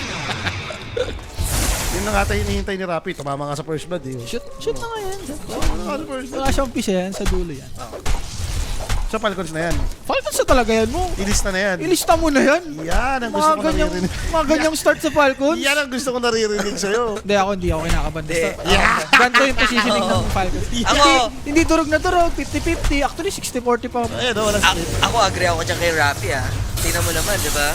Yun na nga tayo hinihintay ni Rapi. Tumama nga sa first blood eh. Shoot na nga yan. Sa first blood. Wala siyang pisa yan, sa dulo yan. Sa Falcons na yan. Falcons na talaga yan mo. Ilista na yan. Ilista mo na yan. Yan ang gusto ko naririnig. Mga ganyang start sa Falcons. Yan ang gusto ko naririnig sa'yo. Hindi ako kinakaban. Basta, Yeah. ganito yung positioning ng Falcons. Ako- Hindi durog na durog, 50-50. Actually, 60-40 pa. Ayun, wala split. Ako agree ako dyan kay Rafi Tingnan mo naman, di ba?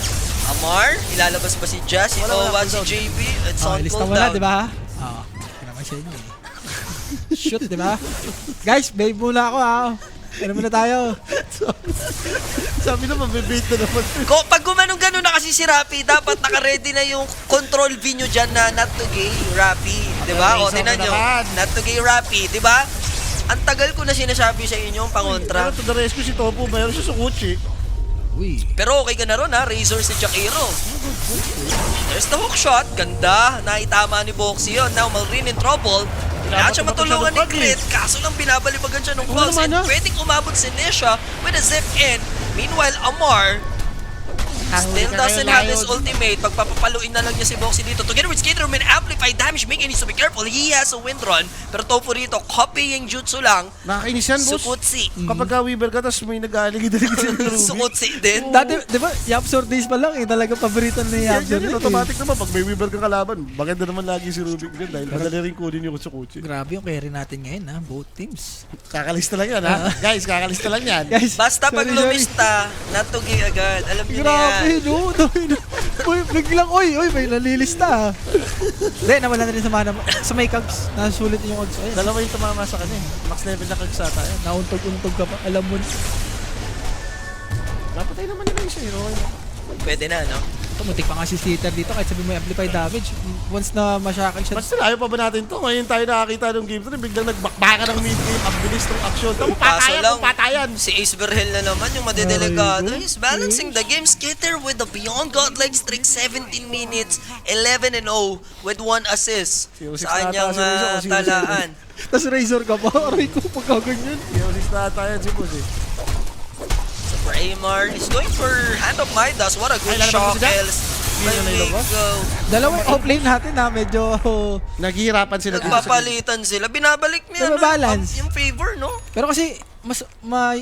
Amar, ilalabas pa si Jazz, si Owa, si JB, at Oh, Sound ilista Cool mo na, Down. di ba? Oo. Naman siya yun. Shoot, di ba? Guys, babe muna ako ha. Ano muna tayo? Sabi na, mabibait na naman. Pag gumanong gano'n na kasi si Rafi, dapat naka-ready na yung control V nyo dyan na not to gay Rafi. Di ba? O, Okay, tinan so nyo. naman. Not to gay Rafi, di ba? Ang tagal ko na sinasabi sa inyo yung pangontra. Pero to the rescue si Topo, mayroon siya sa Gucci. Uy. Pero okay ka na ron ha, Razor si Jakiro. There's the hook shot, ganda, naitama ni Boxy yun. Now Malrin in trouble. Kailangan siya matulungan ni Crit, kaso lang binabalibagan siya ng Pulse and pwedeng umabot si Nisha with a zip in. Meanwhile, Amar, Still doesn't have his ultimate. Pagpapapaluin na lang niya si Boxy dito. Together with Skater, may amplified damage. Mike needs to be careful. He has a wind run. Pero Tofu rito, copying jutsu lang. Nakakainis yan, boss. Sukutsi. Kapag Weaver ka, tapos may nag-aaligid-aligid si Ruby. Sukutsi din. Dati, di ba, Yapsor days pa lang eh. Talaga paborito ni Yan, Yapsor. yan, automatic naman. Pag may Weaver kang kalaban, maganda naman lagi si Rubik dyan dahil madali rin kunin yung Kutsukuchi. Grabe yung carry natin ngayon ha. Both teams. Kakalista lang yan, ha? Guys, kakalista lang yan. Guys, Basta pag sorry, sorry. lumista, natugi agad. Alam niyo na Grabe, yan. no? Uy, biglang, uy, may nalilista ah. Hindi, nawala na rin sa mana. Sa may kags, nasulit yung odds. Ayun, Dalawa yung tumama sa kanya. Max level na kagsata yan. nauntog-untog ka pa. Alam mo, Napatay naman nila yung hero. Pwede na, no? tumutik pa nga si Slitter dito kahit sabi mo amplified damage. Once na masyakal siya. Mas ayaw pa ba natin to? Ngayon tayo nakakita ng game 3, biglang nagbakbaka ng mid-game, ang bilis ng action. Tamo, Kaso lang, patayan. si Ace Verhel na naman yung madedelikado. Ay, He's balancing the game. Skater with the Beyond Godlike streak, 17 minutes, 11-0 with 1 assist Si sa kanyang talaan. Tapos Razor ka pa. Aray ko, pagkaganyan. Yosis na tayo si Boss eh. For Aymar, he's going for Hand of Midas. What a good Ay, lalabas shock, mo si Jack. Els. Hindi na nailabas. Dalawang offlane natin na medyo Naghihirapan sila dito sa game. Nagpapalitan sila. Binabalik niya Nababalance. yung favor, no? pero kasi mas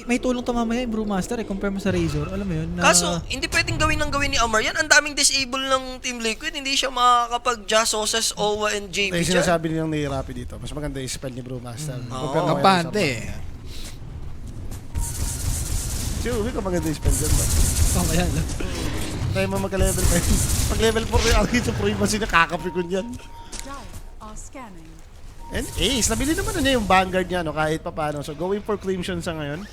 may tulong to mamaya yung Brewmaster eh compare mo sa Razor. Alam mo yun? Na, Kaso, hindi pwedeng gawin ni Amar yan. Ang daming disable ng Team Liquid. Hindi siya makakapag-Jazz, Oses, Owa, and JP Ay, dyan. sinasabi nilang nahihirapi dito. Mas maganda yung spell ni Brewmaster. Oo. kampante. Sure, ka maganda yung spell dyan ba? Mamaya lang. Tayo mo magka-level 5. Pag level 4 yung arcade sa Proimas yun, nakakapikon yan. Dire are scanning. And Ace, nabili naman na niya yung Vanguard niya, no, kahit pa paano. So, going for Crimson sa ngayon.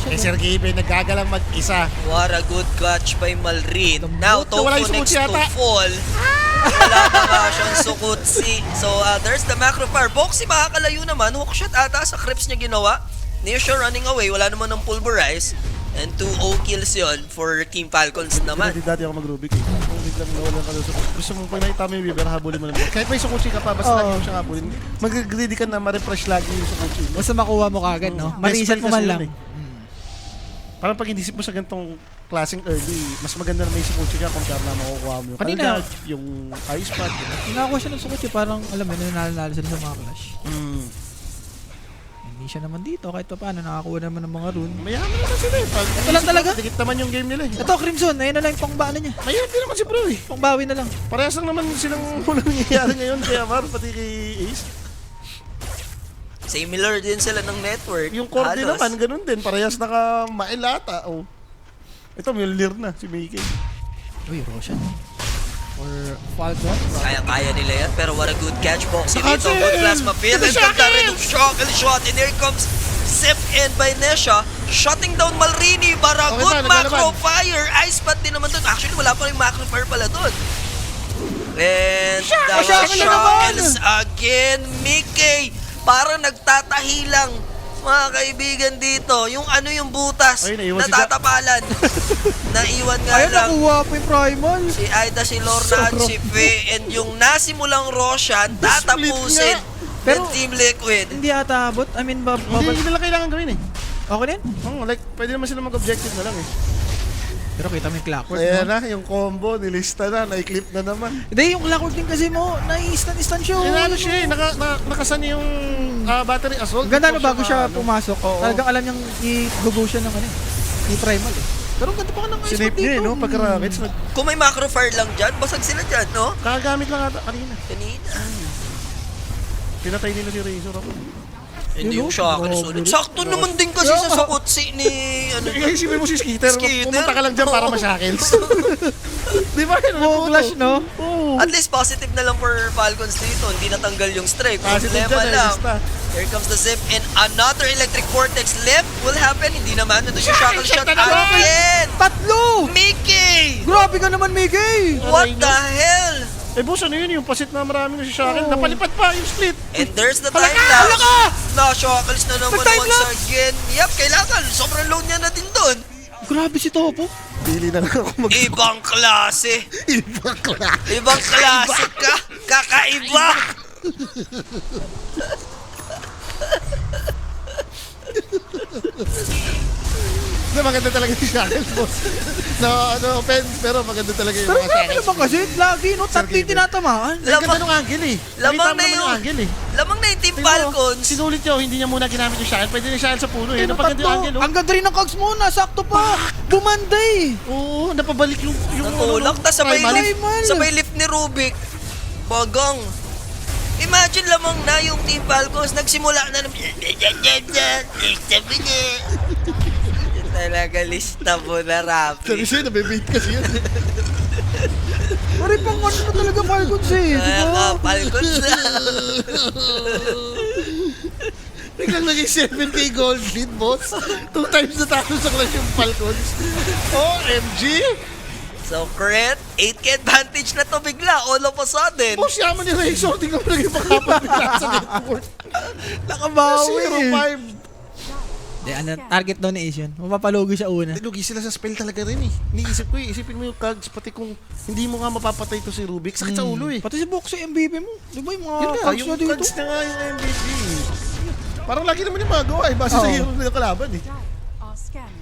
Eh, Sir Gabe, nagkagalang mag-isa. What a good catch by Malrin. Now, Wala Tofu yung next sukutsi to yata. fall. Wala na nga siyang sukutsi. So, there's the macro fire. Boxy makakalayo naman. Hookshot ata sa creeps niya ginawa. Nearshore running away. Wala naman ng pulverize. And 2-0 kills yon for Team Falcons naman. Hindi dati ako mag-Rubik eh. Kung biglang nawalan ka doon sa gusto mong pag nakita mo yung Weaver, habulin mo lang. Kahit may sukutsi ka pa, basta lagi mo siya habulin. Mag-greedy ka na, ma-refresh lagi yung sukutsi mo. Basta makuha mo kagad, no? Best Mariset spell mo kasi man yun lang. eh. Parang pag inisip mo sa ganitong klaseng early, mas maganda na may sukutsi ka kung kaya na makukuha mo yung Kanina- Kalgag, yung ice pad. Diba? Nakakuha siya ng sukot parang, alam mo, nanalo sila sa mga clash. Hindi siya naman dito, kahit pa paano, nakakuha naman ng mga rune. Mayaman naman sila eh. Pag Ito lang talaga? Dikit naman yung game nila eh. Ito, Crimson, ayun na lang yung pangbana niya. Mayaman din naman si Bro eh. Pangbawi na lang. Parehas lang naman silang walang nangyayari ngayon kay Amar, pati kay Ace. Similar din sila ng network. Yung core din Halos. naman, ganun din. Parehas naka-mailata. Oh. Ito, Mjolnir na, si Mickey. Uy, Roshan. Or Falcon. Kaya-kaya nila yan, pero what a good catch, Boxy dito. Nakatsin! Good plasma field, and Shackles! ganda rin yung shockle shot, and here comes Zip in by Nesha, shutting down Malrini, para Okay good pa, macro naglalaban. fire, ice pad din naman dun. Actually, wala pa rin macro fire pala dun. And the Shackle na naman! Shackles again, Mickey, parang nagtatahi lang. Mga kaibigan dito, yung ano yung butas, Ay, naiwan si Jack. natatapalan. Naiwan nga Ayun, lang. nakuha po yung Primal. Si Aida, si Lorna, at si Faye, and yung nasimulang Roshan, tatapusin ng Pero- Team Liquid. Hindi ata abot. I mean, Hindi nila kailangan gawin eh. okay din. Oh, like, pwede naman sila mag-objective na lang eh. Pero kita mo yung clockwork, Ayan no? na, yung combo, nilista na, na-clip na naman. Hindi, yung clockwork din kasi mo, na-instant siya. Ano siya eh, nakasan yung battery assault. Ganda no, Before bago siya ano. pumasok. Oo. Talagang alam niyang i-go siya ng ano eh. Ni-primal eh. Pero ganda pa ka ng ice Sinape dito. niya eh, no? Pagka-rockets, Kung may macro fire lang dyan, basag sila dyan, no? kakagamit lang ata kanina. Kanina. Pinatay nila si Razor ako. Hindi Yun, yung no? Shackles Grabe. ulit. Sakto naman din kasi sa sakutsi ni... ano. Eh, isipin mo si Skeeter, Skeeter? pumunta ka lang dyan para ma-shackles. Di ba? Oh, clash, no? Oo. At least positive na lang for Falcons dito. Hindi natanggal yung strike. Positive Problema dyan, lang. lista. Here comes the zip and another electric vortex lip will happen. Hindi naman. Ito yung shackle shot na naman. again. Tatlo! Mickey! Grabe ka naman, Mickey! What the hell? Eh, boss, ano yun? Yung pasit na maraming na si Shackle. Napalipad pa yung split. And there's the Hala time ka! lapse. Hala ka! Na-shackles na naman Nag-time once lapse! again. Yup, kailangan. Sobrang load niya na din doon. Grabe si Topo. Pili na lang ako mag- Ibang klase. Ibang klase. Ibang klase ka. Kakaiba. Na maganda talaga yung shackles, boss. No offense, pero maganda talaga yung Pero mga grabe shackles. naman kasi, lagi, no? Tatlo yung Gabriel. tinatamaan. Ang ganda ng angle eh. Lamang Nakita mo na naman yung- angle eh. Lamang na yung Team Tingnan mo, Falcons. Sinulit niyo, hindi niya muna ginamit yung shackle. Pwede yung shackle sa puno eh. Pero Napaganda yung angle. tatlo, ang ganda rin ng cogs muna, sakto pa. Bumanday. Oo, napabalik yung Natulak, tas sabay primal. lift, sabay lift ni Rubik. Bagang. Imagine lamang na yung Team Falcons, nagsimula na ng... Lista mo na. Yun talaga, lista mo na, Rafi. Sorry siya, nabibait kasi yun. Pare, pang ano na talaga Falcons eh. Di Kaya ba? ka, Falcons na. Biglang naging 7K gold lead, boss. 2 times natalo sa clash yung Falcons. OMG! So, Cret, 8K advantage na to bigla, all of a sudden. Boss, yaman ni Razor. Tingnan mo naging pagkapan bigla sa network. Nakabawi. 0-5. Di, ano, target donation. Mapapalugi siya una. Lugi sila sa spell talaga rin eh. Iniisip ko eh, isipin mo yung cards, pati kung hindi mo nga mapapatay to si Rubik, sakit sa ulo eh. Pati si Boxo MVP mo. Di ba yung mga Yun nga, cards yung na dito? cards na nga yung MVP. Parang lagi naman yung magawa eh, base sa Oo. hero na kalaban eh. Die are scanning.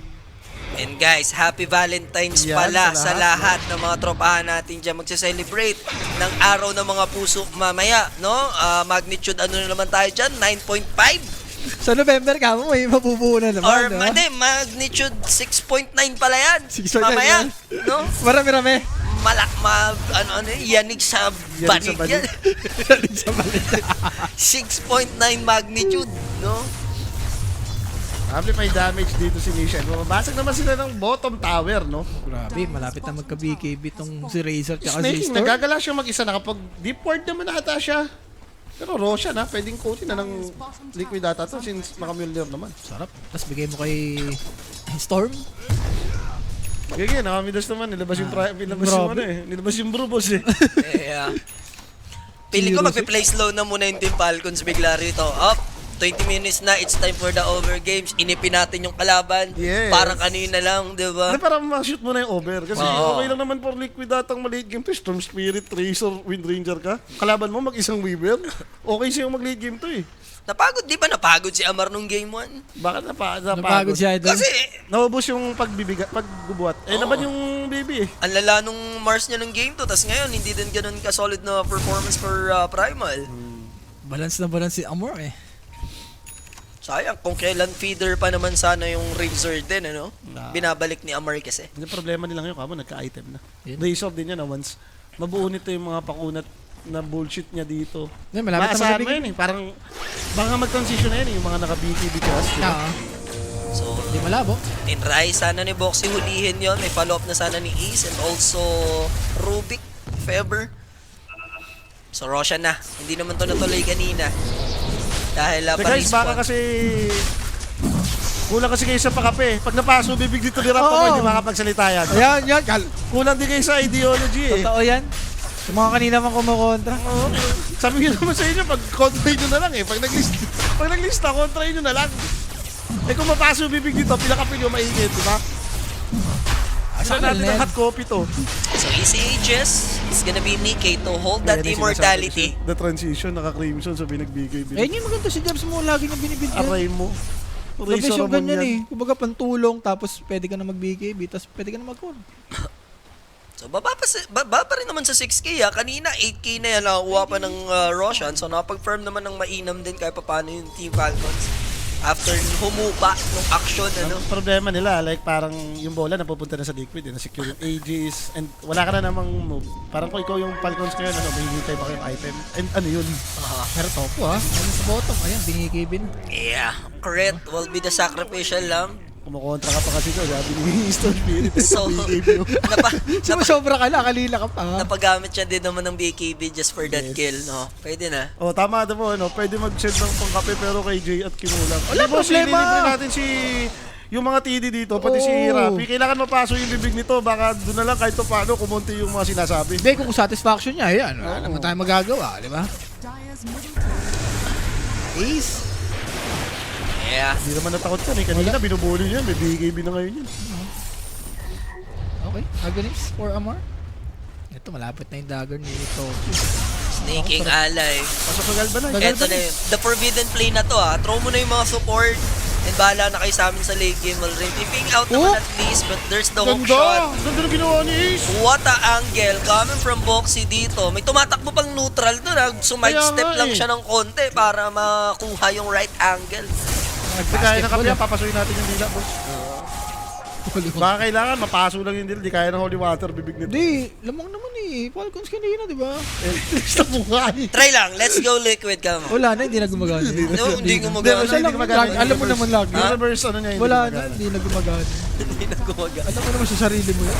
And guys, happy Valentine's Yan, pala sa sa lahat ng mga tropahan natin dyan magse-celebrate ng araw ng mga puso mamaya, no? Magnitude ano na naman tayo dyan? 9.5? Sa November ka mo, may mapupuo na naman. Or di ba? hindi, magnitude 6.9 pala yan. 6.9 Mamaya, yan. no? Marami-rami. Yanig sa Yanig banig sa banig. yan. 6.9 magnitude, no? Amplify damage dito si Nishan. Mababasag naman sila ng bottom tower, no? Grabe, malapit na magka-BKB tong si Razor tsaka si Snaking, Storm. nagagala siya mag-isa. Nakapag deep ward naman ata siya. Pero Roshan ha, pwedeng coating na ng liquid data to since naka-Mjolnir naman. Sarap. Tapos bigay mo kay Storm. Gagyan, nakamidas naman. Nilabas yung, nilabas yung ano grabe. eh. Nilabas yung brubos eh. Yeah. Feeling ko magpe-play slow na muna yung Team Falcons bigla rito. Up, 20 minutes na, it's time for the over games. Inipin natin yung kalaban. Yes. Parang kanina lang, di ba? Hindi, parang ma-shoot mo na yung over. Kasi Oo. okay lang naman for liquid datang maliit game to. Storm Spirit, Tracer, Wind Ranger ka. Kalaban mo mag-isang Weaver. Okay sa'yo mag-late game to eh. Napagod, di ba napagod si Amar nung game 1? Bakit napagod? Napagod siya idol. Kasi, Naubos yung pagbubuhat. Eh, Oo. naman yung baby eh. ang lala nung Mars niya ng game to. Tapos ngayon, hindi din ganun ka-solid na performance for Primal. Balance na balance si Amor eh. Sayang, kung kailan feeder pa naman sana yung Razor din, ano? Binabalik ni Amar kasi. Yung problema nila ngayon, kamo nagka-item na. Yun. Razor din yan na once. Mabuo nito yung mga pakunat na bullshit niya dito. Yan, malapit na Maasahan mo magka-BKB. yun eh. Parang, baka mag-transition na yun eh, yung mga naka-BKB cast. Diba? Oo. So, Di malabo. tinry sana ni Boxy hulihin yon. May follow-up na sana ni Ace and also Rubik, if ever. So, Roshan na. Hindi naman to natuloy kanina. Dahil Guys, baka pa-respawn. kasi kulang kasi kayo sa pakape. Pag napaso, bibig dito ni Rampa Oo. mo, hindi makapagsalita yan. Ayan, yan. Kulang din kayo sa ideology eh. Totoo yan. Yung mga kanina mang kumukontra. Oo. Sabi ko naman sa inyo, pag kontrahin nyo na lang eh. Pag naglista, kontrahin nyo na lang. Eh kung mapaso bibig dito, pinakapin nyo maingit, di ba? Saan Sakal natin na ang yan. hot copy to? So, Easy Ages is gonna be Nikkei to hold that Ayan yung immortality. sinasabi ko, the transition, naka-crimson, sabi nagbigay. Ayun yung maganda si Jabs mo, lagi niya binibigyan. Aray mo. The best Razor yung Ramon ganyan yan. eh. Kumbaga pantulong, tapos pwede ka na mag-BKB, tapos pwede ka na mag-core. So, baba pa rin naman sa 6K ha. Kanina, 8K na yan nakakuha pa ng Roshan. So, nakapag-firm naman ng mainam din kahit paano yung Team Falcons. After humupa ng action, ano? Ang problema nila, like parang yung bola napupunta na sa liquid, eh, na-secure yung Aegis, and wala ka na namang move. Parang kung ikaw yung Falcons ngayon, ano, mahihintay ba kayong item? And ano yun? Pero topo ha. Ano sa bottom, ayan, BKB na. Yeah, Cret will be the sacrificial lamb. Kumukontra ka pa kasi doon, sabi ni Stone Spirit, eh, So, BKB yung Sobra ka na, kalila ka pa. napagamit siya din naman ng BKB just for that kill, no? Pwede na. Oh, tama mo, ano, pwede mag-shed ng pangkape pero kay Jay at Kinulang. Wala problema. Ililibre natin yung mga TD dito, pati si Oo. Rafi. Kailangan mapaso yung bibig nito, baka doon na lang kahit paano kumunti yung mga sinasabi. Hindi, kung satisfaction niya, ayan, wala naman tayo magagawa, di ba? Dire's middle tower Ace. Yeah. Hindi naman natakot yan eh. Kanina binubuli niya, may BKB na ngayon yan. Okay, Agonims for Amar. Ito, malapit na yung dagger ni Toki. Snaking ally. Pasok na Galbanay. Bagal- Eto na yun. The forbidden play na to ha. Throw mo na yung mga support. And bahala na kayo sa amin sa late game already. Ping out naman at least, but there's the hook shot. Ganda! Ganda na ginawa ni Ace! What a angle coming from Boxy dito. May tumatakbo pang neutral doon. Sumide Kaya step nga lang eh. siya ng konti para makuha yung right angle. Hindi kaya ng kapya, papasukin natin yung dila, boss. Baka kailangan, mapaso lang yung dila. Di kaya ng holy water, bibig nito. Hindi, lamang naman eh. Falcons kanina, di ba? Sa mukha eh. Try lang. Let's go liquid ka mo. Wala na, hindi na gumagana. No, hindi ko Hindi, magana. Siya lang, gumagana. alam mo naman lagi. Yung reverse, ano niya, hindi Wala na, gumagana. hindi na gumagana. Hindi na gumagana. Alam mo naman sa sarili mo yan.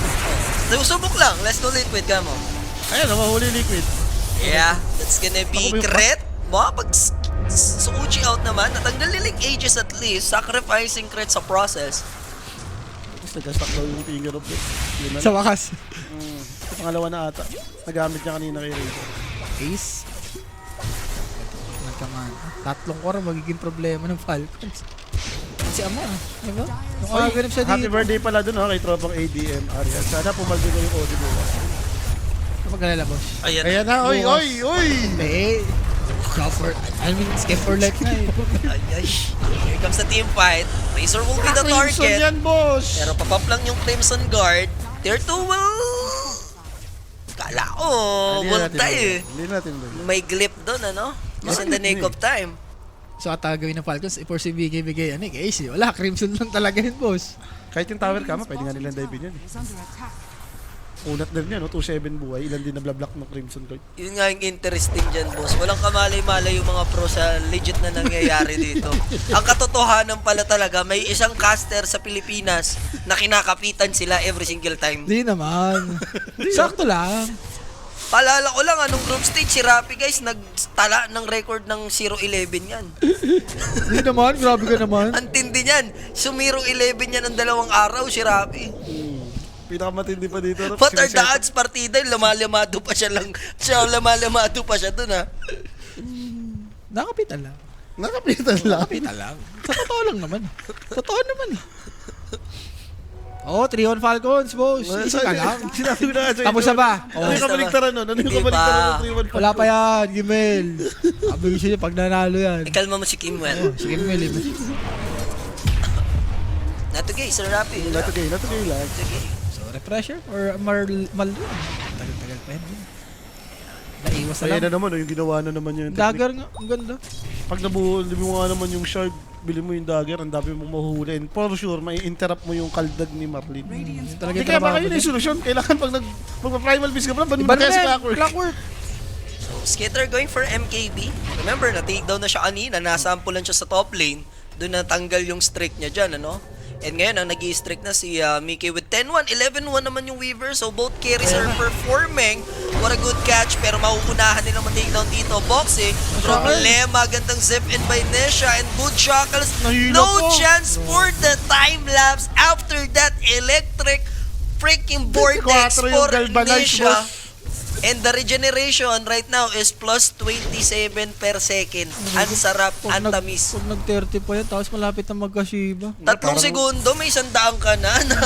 Subok lang. Let's go liquid ka mo. Ayan, mahuli liquid. Yeah, that's gonna be Ako ba yung crit. Pag Suuchi out naman, natanggal nilang ages at least, sacrificing crit sa process. Tapos nag-stack daw yung finger of it. Yun na. Sa wakas. Sa pangalawa na ata. Nagamit niya kanina kay Razor. Ace. Nagkaman. Tatlong core magiging problema ng Falcons. Si Ama, di ba? Yung agarim siya Happy dito. birthday pala dun kay tropang ADM Ariel. Sana pumaldo ko yung audio mo. Kapag-alala, boss. Ayan. Ayan na, oy, Bukas. oy, oy! Eh, skip for life na eh. Ay, ay. Here comes the team fight. Razor will be the Crimson target. yan, boss! Pero papap lang yung Crimson Guard. Tier 2 will... Kala ko, buntay eh. Hindi natin ba? May glip doon, ano? Just in the nick of time. So, at gawin ng Falcons, for si BK, ano eh, Ace, wala, Crimson lang talaga yun, boss. Kahit yung tower kama, pwede nga nilang dive yan. Is under attack. Unat na rin yan, no? 2-7 buhay. Ilan din nablablock ng Crimson Guard. Yun nga yung interesting dyan, boss. Walang kamalay-malay yung mga pro sa legit na nangyayari dito. Ang katotohanan pala talaga, may isang caster sa Pilipinas na kinakapitan sila every single time. Hindi naman. Sakto lang. Paalala ko lang, anong group stage, si Rappi guys, nagtala ng record ng 0-11 yan. Hindi naman, grabe ka naman. Ang tindi niyan. Sumiro 11 yan ng 2 araw, si Rappi. Pinakamatindi pa dito. What are the odds partida? Lumalamado pa siya lang. Lumalamado pa siya dun, ha? Nakapitan lang. Nakapitan lang. Nakapitan lang. Sa totoo lang naman. Totoo naman eh. Oh, 3-1 Falcons, boss. Isa ka lang. Sinabi ko na nga. Tapos na ba? Ano yung kabaliktaran nun? Ano yung Hindi kabaliktaran pa. ng 3-1? Wala pa yan, Gimel. Sabi ko siya, pag nanalo yan. Ikalma mo si Kimwell. Sige, Gimel. Natugay, Sir Rappi. Natugay lang. Natugay. So, refresher or Maldo? Tagal-tagal pa yan. Naiwas na Ayan na lang. naman, yung ginawa na naman yung technique. Dagger nga, ang ganda. Pag nabuhuli mo nga naman yung shard, bili mo yung dagger, ang dami mong mahuhuli. And for sure, may interrupt mo yung kaldag ni Marlin. Talaga Hindi kaya baka yun yung solusyon. Kailangan pag magpa-primal beast ka pa, ban mo Iba na kaya na si yan, Clockwork. Clockwork. So, Skitter going for MKB. Remember, na-takedown na siya kanina. Nasampulan siya sa top lane. Doon natanggal yung streak niya dyan, ano? And ngayon, ang nag-i-streak na si Mickey with 10-1. 11-1 naman yung Weaver. So, both carries are performing. What a good catch. Pero mauunahan nilang ma-takedown dito. Boxy, problema. Gandang zip-in by Nisha. And good shackles. Nahila No po. chance for the time-lapse after that electric freaking vortex 24 yung for galvanized, Nisha. boss. And the regeneration right now is plus 27 per second. Ang sarap, ang tamis. Pag nag-30 pa yan, tapos malapit na magka-Shiba. 3 segundo, may 100 ka na na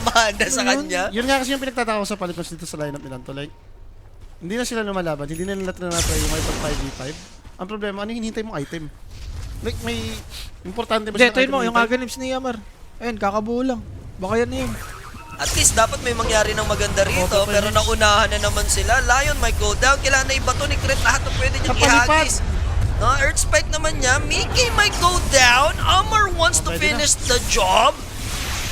mana sa kanya. Yun nga kasi yung pinagtataka ko sa Falcons dito sa lineup nila to. Like, hindi na sila lumalaban. Hindi na nila tinatry yung may 5v5. Ang problema, ano yung hinihintay mong item? Like, may importante ba Hindi, silang tayo mo, item yung hinihintay? agonims ni Yamar. Ayun, kakabuo lang. Baka yan na yun. At least dapat may mangyari ng maganda rito, pero naunahan na naman sila. Lion might go down. Kailangan na iba to ni Crit. Lahat ng pwede niyang Kapalipat. ihagis. No, Earth Spike naman niya. Mickey might go down. Amar wants to Pwede na. finish the job.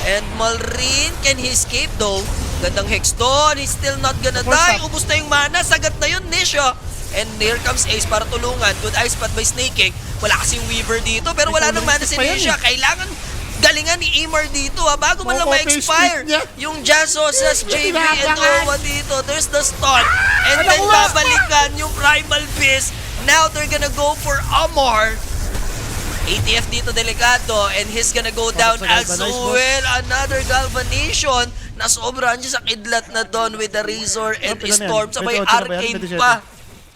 And Malrin, can he escape though? Gandang Hex doon. He's still not gonna First die. up. Ubus na yung mana. Sagat na yun, Nisha. And here comes Ace para tulungan. Good eye spot by Snake King. Wala kasing Weaver dito, pero wala nang mana si pa yan Nisha. Kailangan galingan ni Imar dito bago man lang Makuha pa yung ma-expire speed niya. yung Jazz Sosas, JB, and Tinabangan. Owa dito. There's the stun. And then babalikan yung Primal Beast. Now they're gonna go for Amar. ATF dito delikado and he's gonna go down sa as galvanize, boss. well. Another galvanization na sobrang siya sa kidlat na doon with the Razor and Pwede na yan. Storm. Sabay Pwede 8 na ba yan? Arcane Pwede pa.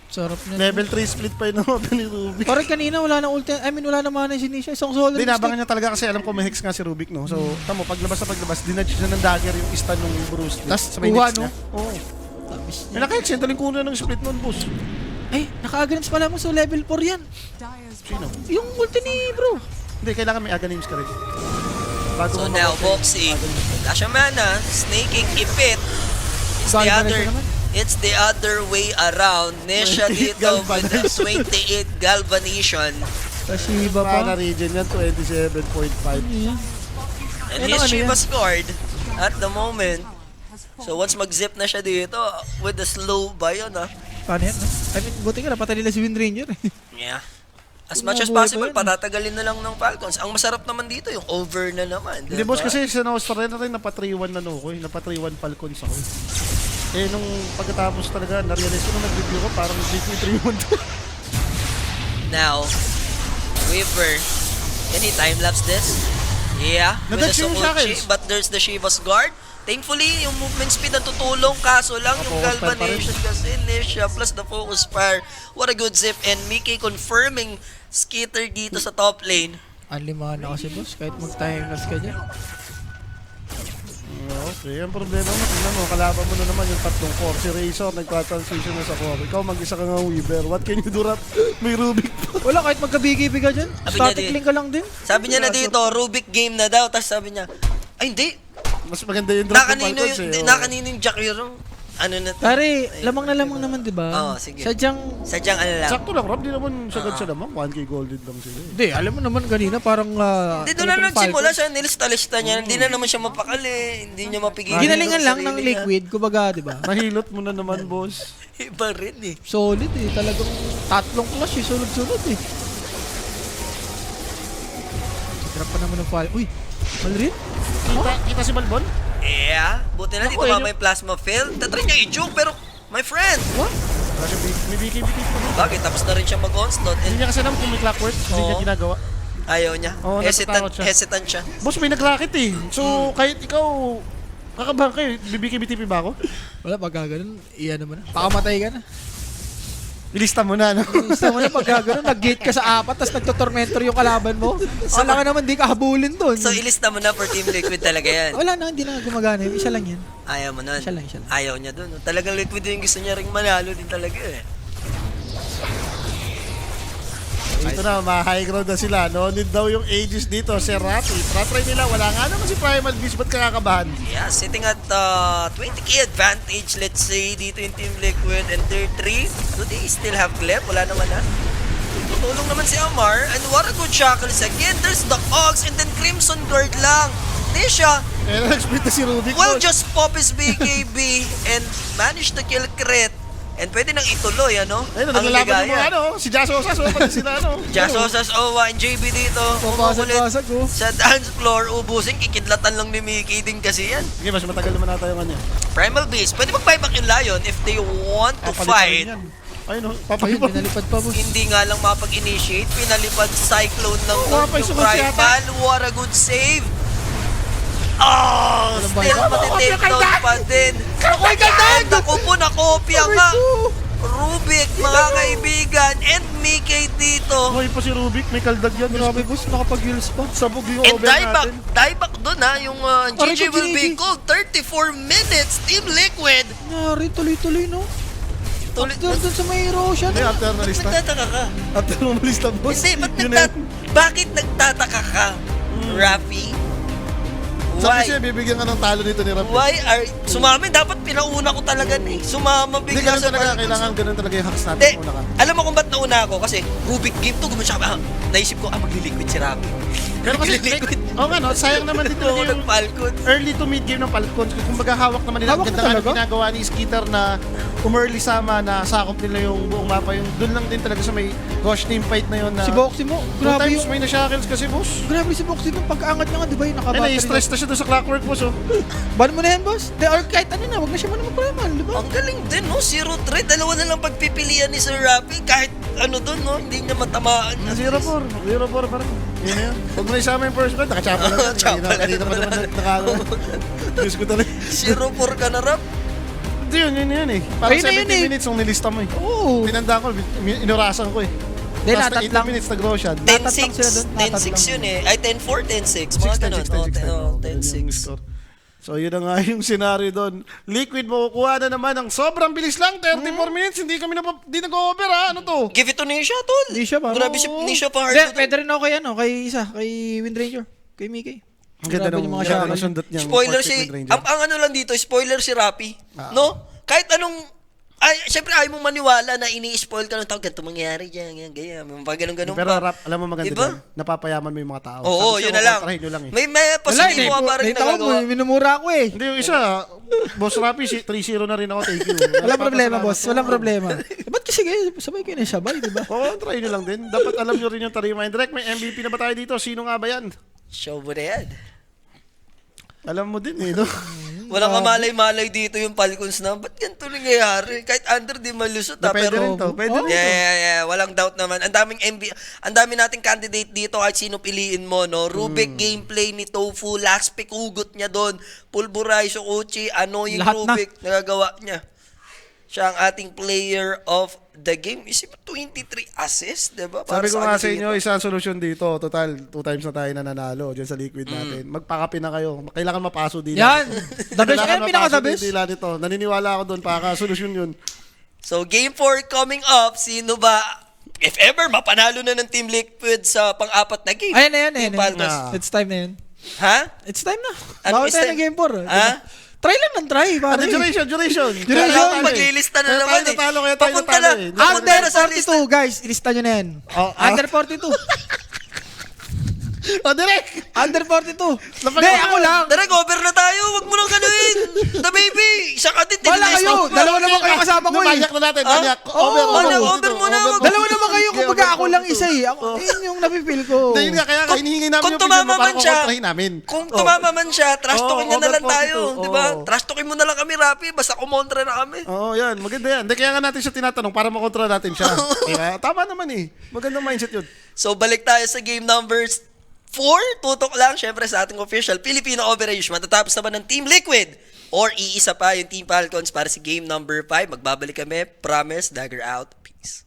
Sarap niya. Level 3 split pa yun naman ni Rubik. Parang kanina wala na ulti. I mean, wala na mana si Nisha. Isang solo. Hindi, nabangan niya talaga kasi alam ko may hex nga si Rubik, no? So, tamo, paglabas dinadge siya ng dagger yung stun ng Bruce Lee. Tas, sa may kuha, next no? niya. Oo. Tapis May naka-hex yun, taling kuno ng split nun, boss. Ay, naka-agonims pala mo. So, level 4 yan. Dyer's Sino? Yung ulti ni bro. Hindi, kailangan may aga names ka rin. Bago So mo now, makuha Boxy, yung aga names. wala siya mana, snaking ipit. It's the Galvanize other, na naman. it's the other way around. Nesha 28 dito with the galvanization. 28 galvanization. Sa Shiba Mana pa. region yan, 27.5. And Ano, his ano Shiva yan? scored at the moment. So once mag-zip na siya dito with the slow buy yun Paano yan? No? I mean, buti ka napatay nila si Wind Ranger. Yeah. As Kung much as mabuhay possible, pa yan. patatagalin na lang ng Falcons. Ang masarap naman dito, yung over na naman. Hindi diba? boss kasi sa Nostra rin napa 3-1 na ko eh. Napa 3-1 Falcons ako. Eh nung pagkatapos talaga, na-realize ko nung nag-review ko, parang beat me 3-1 to. Now, Weaver, can he time-lapse this? Yeah, with the Nadodge yung Sokuchi, shackles. but there's the Shiva's guard. Thankfully, yung movement speed ang tutulong, kaso lang yung Focus fire pa rin. galvanization kasi Nisha plus the focus fire. What a good zip, and Mickey confirming skitter dito sa top lane. Anlimahan na kasi boss, kahit mag-timeless ka dyan. Okay, ang problema mo, tingnan mo, kalaban mo na naman yung tatlong core. Si Razor, nagpa-transition na sa core. Ikaw, mag-isa ka nga Weaver. What can you do, Rap? May Rubik pa. Wala, kahit magkabigi-bigi ka dyan. Sabi niya Static di- link ka lang din. Sabi niya na dito, Rubik game na daw, tapos sabi niya, ay hindi, Mas maganda yung drop ng nakanino Falcons yung, eh. nakanino yung Jack Hero. Ano na to? Pare, lamang na lamang naman, di ba? Oo, sige. Sadyang, Sadyang ano lang. Sakto lang, Rob. Di naman sagad siya naman. 1K golden lang sila eh. hindi, alam mo naman kanina, parang... Hindi doon na nagsimula siya, nilista-lista niya. Hindi na naman siya mapakali, hindi niya mapigil. Ginalingan yung lang ng sarili niya. liquid, kumbaga, di ba? Nahilot mo na naman, boss. Iba rin eh. Solid eh, talagang tatlong clash eh, sunod-sunod eh. Trap pa naman ng fire. Uy, Malrin? Kita si Balbon? Yeah, buti na dito Ako, pa yun may plasma field. Tatry niya i-juke, pero my friend, What? Kasi may BKB pa. bakit? Tapos na rin siya mag-onslaught Hindi and niya kasi alam kung may clockwork. Hindi niya Oo. ginagawa. ayaw niya. Oo, natatakot siya. Hesitant siya. Boss, may nag-rocket eh. So, kahit ikaw, kakabahan kayo, BKB ba ako? Wala, pagka ganun, iyan naman. Pakamatay ka na. Ilista mo na, no? Gusto mo na pagka ganun, nag-gate ka sa 4, tapos nagtotormentor yung kalaban mo. Wala ka naman, di ka habulin doon. So, ilista mo na for Team Liquid talaga yan. Wala na, hindi na gumagana yun. Isa lang yan. Ayaw mo nun. Siya lang, siya lang. Ayaw niya dun. Talagang Liquid yung gusto niya ring manalo din talaga eh. Ito na, ma-high ground na sila. No need daw yung Aegis dito. Si Rapi. Try nila. Wala nga naman si Primal Beast. Ba't kakakabahan? Yeah, sitting at 20k advantage, let's say, dito yung Team Liquid and tier 3. Do they still have clip? Wala naman na. Tutulong naman si Amar, and what a good shackles again. There's the Ox and then Crimson Guard lang. Nisha Eh, nag-split na si Rubik. will boss. just pop his BKB and manage to kill Crit. And pwede nang ituloy, ano? Ayun, naglalaban yung mga ano. Si Jasosas. Pati sila, ano. Jasosas, Owa, and JB dito. Papasag-pasag oh. Sa dance floor, ubusin, kikidlatan lang ni Mickey din kasi yan. Sige, mas matagal naman nata yung kanya. Primal Beast, pwede mag-buyback yung Lion if they want to fight. Ayun, Ayun, papalipan. pinalipad pa boss. Hindi nga lang mapag-initiate, pinalipad Cyclone lang Oo, doon mapay yung sumunod si Primal. What a good save! Oh! Walang Still buyback. matitake down pa din. Kakoy ka And ako po, nakopya nga. Rubik, mga kaibigan, and Mickey dito. Hoy pa si Rubik. May kaldag yan. Grabe boss, nakapag-heals pa. Sabog yung And over dieback, natin. dieback doon ha, yung Aray GG ko, will be GG. called 34 minutes, Team Liquid. Nari, tuloy-tuloy no. Tuloy, After dun sa may Roshan. Hindi, after na ba't lista. nagtataka ka? After mo malista, boss. Hindi, Yun na yun. bakit nagtataka ka, Rafi? Sabi Why? siya, bibigyan ka ng talo dito ni Rapi. Why are... Sumama, dapat pinauna ko talaga eh. Sumama Hindi, bigla ganun sa talaga. Falcons. Kailangan ganun talaga yung hacks natin. Hindi, Una ka. alam mo kung ba't nauna ako? Kasi Rubik game to, gumawa siya. Naisip ko, magliliquid si Rafi. Pero kasi, Magliliquid. oo nga no, sayang naman din Ito talaga yung nag-Falcons. early to mid game ng Falcons. Kung hawak naman nila, Hawak ang na ganda nga talaga? ginagawa ni Skeeter na early sama na sakop nila yung buong mapa. Yung doon lang din talaga sa may Gosh team fight na yun na Si Boxy mo, two grabe times yung... may na-shackles kasi boss. Grabe si Boxy mo, pag-angat niya nga, di ba yung Ay, nakabattery na-stress na siya doon sa clockwork boss oh. Ban mo na yan, boss. Or kahit ano na, wag na siya muna magpalaman, di ba? Ang galing din, no? 0-3. Dalawa na lang pagpipilian ni Sir Rafi. Kahit ano doon, no? Hindi niya matamaan. 0-4 pa rin. Yun na yun. Huwag mo na isama yung first blood, nakachapa lang yan. Chapa lang Kanina pa naman nakalo. Diyos ko talaga. 0-4 ka na, Rap. Hindi yun eh. Parang Ayun na 17 yun eh. minutes nung nilista mo eh. Oo. Tinandaan ko, inurasan ko eh. Hindi, Last natatlang. 18 minutes nag-Roshan. 10-6. sila doon, 10-6 yun eh. Ay, 10-4, 10-6. 6-10, Mga ganun. 6-10, 6-10. Oh, Ganun yung 10-6. score. So yun na nga yung scenario doon. Liquid makukuha na naman ng sobrang bilis lang, 34 minutes, hindi kami di nag-over ha, ano to? Give it to Nisha, tol. Nisha pa. Grabe si Nisha pa. Hindi, pwede rin ako kay Windranger. Kay Mickey. Ang ganda Grabe ng yung mga ganda shot. ng sundot niyang Spoiler Fortnite si... Wind Ranger. Ang ano lang dito, spoiler si Rappi. No? Kahit anong... Ay, syempre ayaw mong maniwala na ini-spoil ka ng tao. Ganito mangyayari dyan, ganyan. Pag ganun-ganun Pero pa. rap, alam mo maganda Diba? doon, napapayaman mo yung mga tao. Oo, Sabi yun siya, na lang. kukontrahin nyo lang eh. May positive mo parang nagagawa. Minumura ako eh. Hindi, yung isa, Boss Rappi, 3-0 na rin ako, thank you. Walang problema, boss. Nagpapasalamat Walang ako. problema. Ba't kasi kayo, sabay kayo na sabay, di ba? Oo, try nyo lang din. Dapat alam nyo rin yung tarima. Direct, may MVP na ba tayo dito? Sino nga ba yan? Show mo na yan. Alam mo din eh, no? Walang kamalay-malay dito yung Falcons na. Ba't ganito nangyayari? Kahit under di malusot ha. Pwede Pero, rin to, pwede rin to. yeah. Walang doubt naman. Ang dami nating candidate dito kahit sino piliin mo, no? Rubik gameplay ni Tofu, last pick hugot niya doon. Pulverize, Uchi, annoying Lahat na. Rubik, nagagawa niya. Siya ang ating player of the game. Isip mo, 23 assists, diba? Sabi ko sa nga ano sa inyo, dito. isang solusyon dito. Total, 2 times na tayo nananalo dyan sa liquid natin. Magpakapi na kayo. Kailangan mapaso din. Yan. The best. Ayan, pinaka-the best. Dila dito. Naniniwala ako doon. Solusyon yun. So, Game 4 coming up. Sino ba, if ever, mapanalo na ng Team Liquid sa pang-apat na game? Ayan na yan. Team Ayan, Falcons. Ah. It's time na yan. Ha? It's time na. Ano Bawal is tayo time? ng game 4. Ha? Try lang ng try, pare. Ano, duration. Kaya Kaya tayo maglilista na Kaya naman tayo natalo, kaya tayo Papunta natalo na. eh. Papunta Under na sa lista. 42, guys. Ilista nyo na yan. Oh, Under 42. O, direct! Under 42. Lapag Hindi, ako ako lang. Tara, cover na tayo. Huwag mo nang ganuin. The baby. Isa ka din. Wala tinitest kayo. mo. Dalawa naman kayo kasama ko eh. Manyak na natin, Ah? manyak. Oo, over muna. Dalawa naman kayo. Kumbaga ako lang isa eh. Ako, yun yung napipil ko. Hindi, yun nga, kaya hinihingi namin Kung yung opinion mo tumama para man siya, kukontrahin namin. Kung tumama man siya, trash Oo, talking niya na lang over tayo. 42. Di ba? Oo. Trash talking mo na lang kami, Rapi. Basta kumontra na kami. Oo, yan. Maganda yan. Hindi, kaya nga natin siya tinatanong para makontra natin siya. Diba? Tama naman eh. Magandang mindset yun. So, balik tayo sa game numbers 4. Tutok lang, syempre, sa ating official Filipino Overage. Matatapos naman ng Team Liquid. Or iisa pa yung Team Falcons para sa game number 5. Magbabalik kami. Promise, Dagger out. Peace.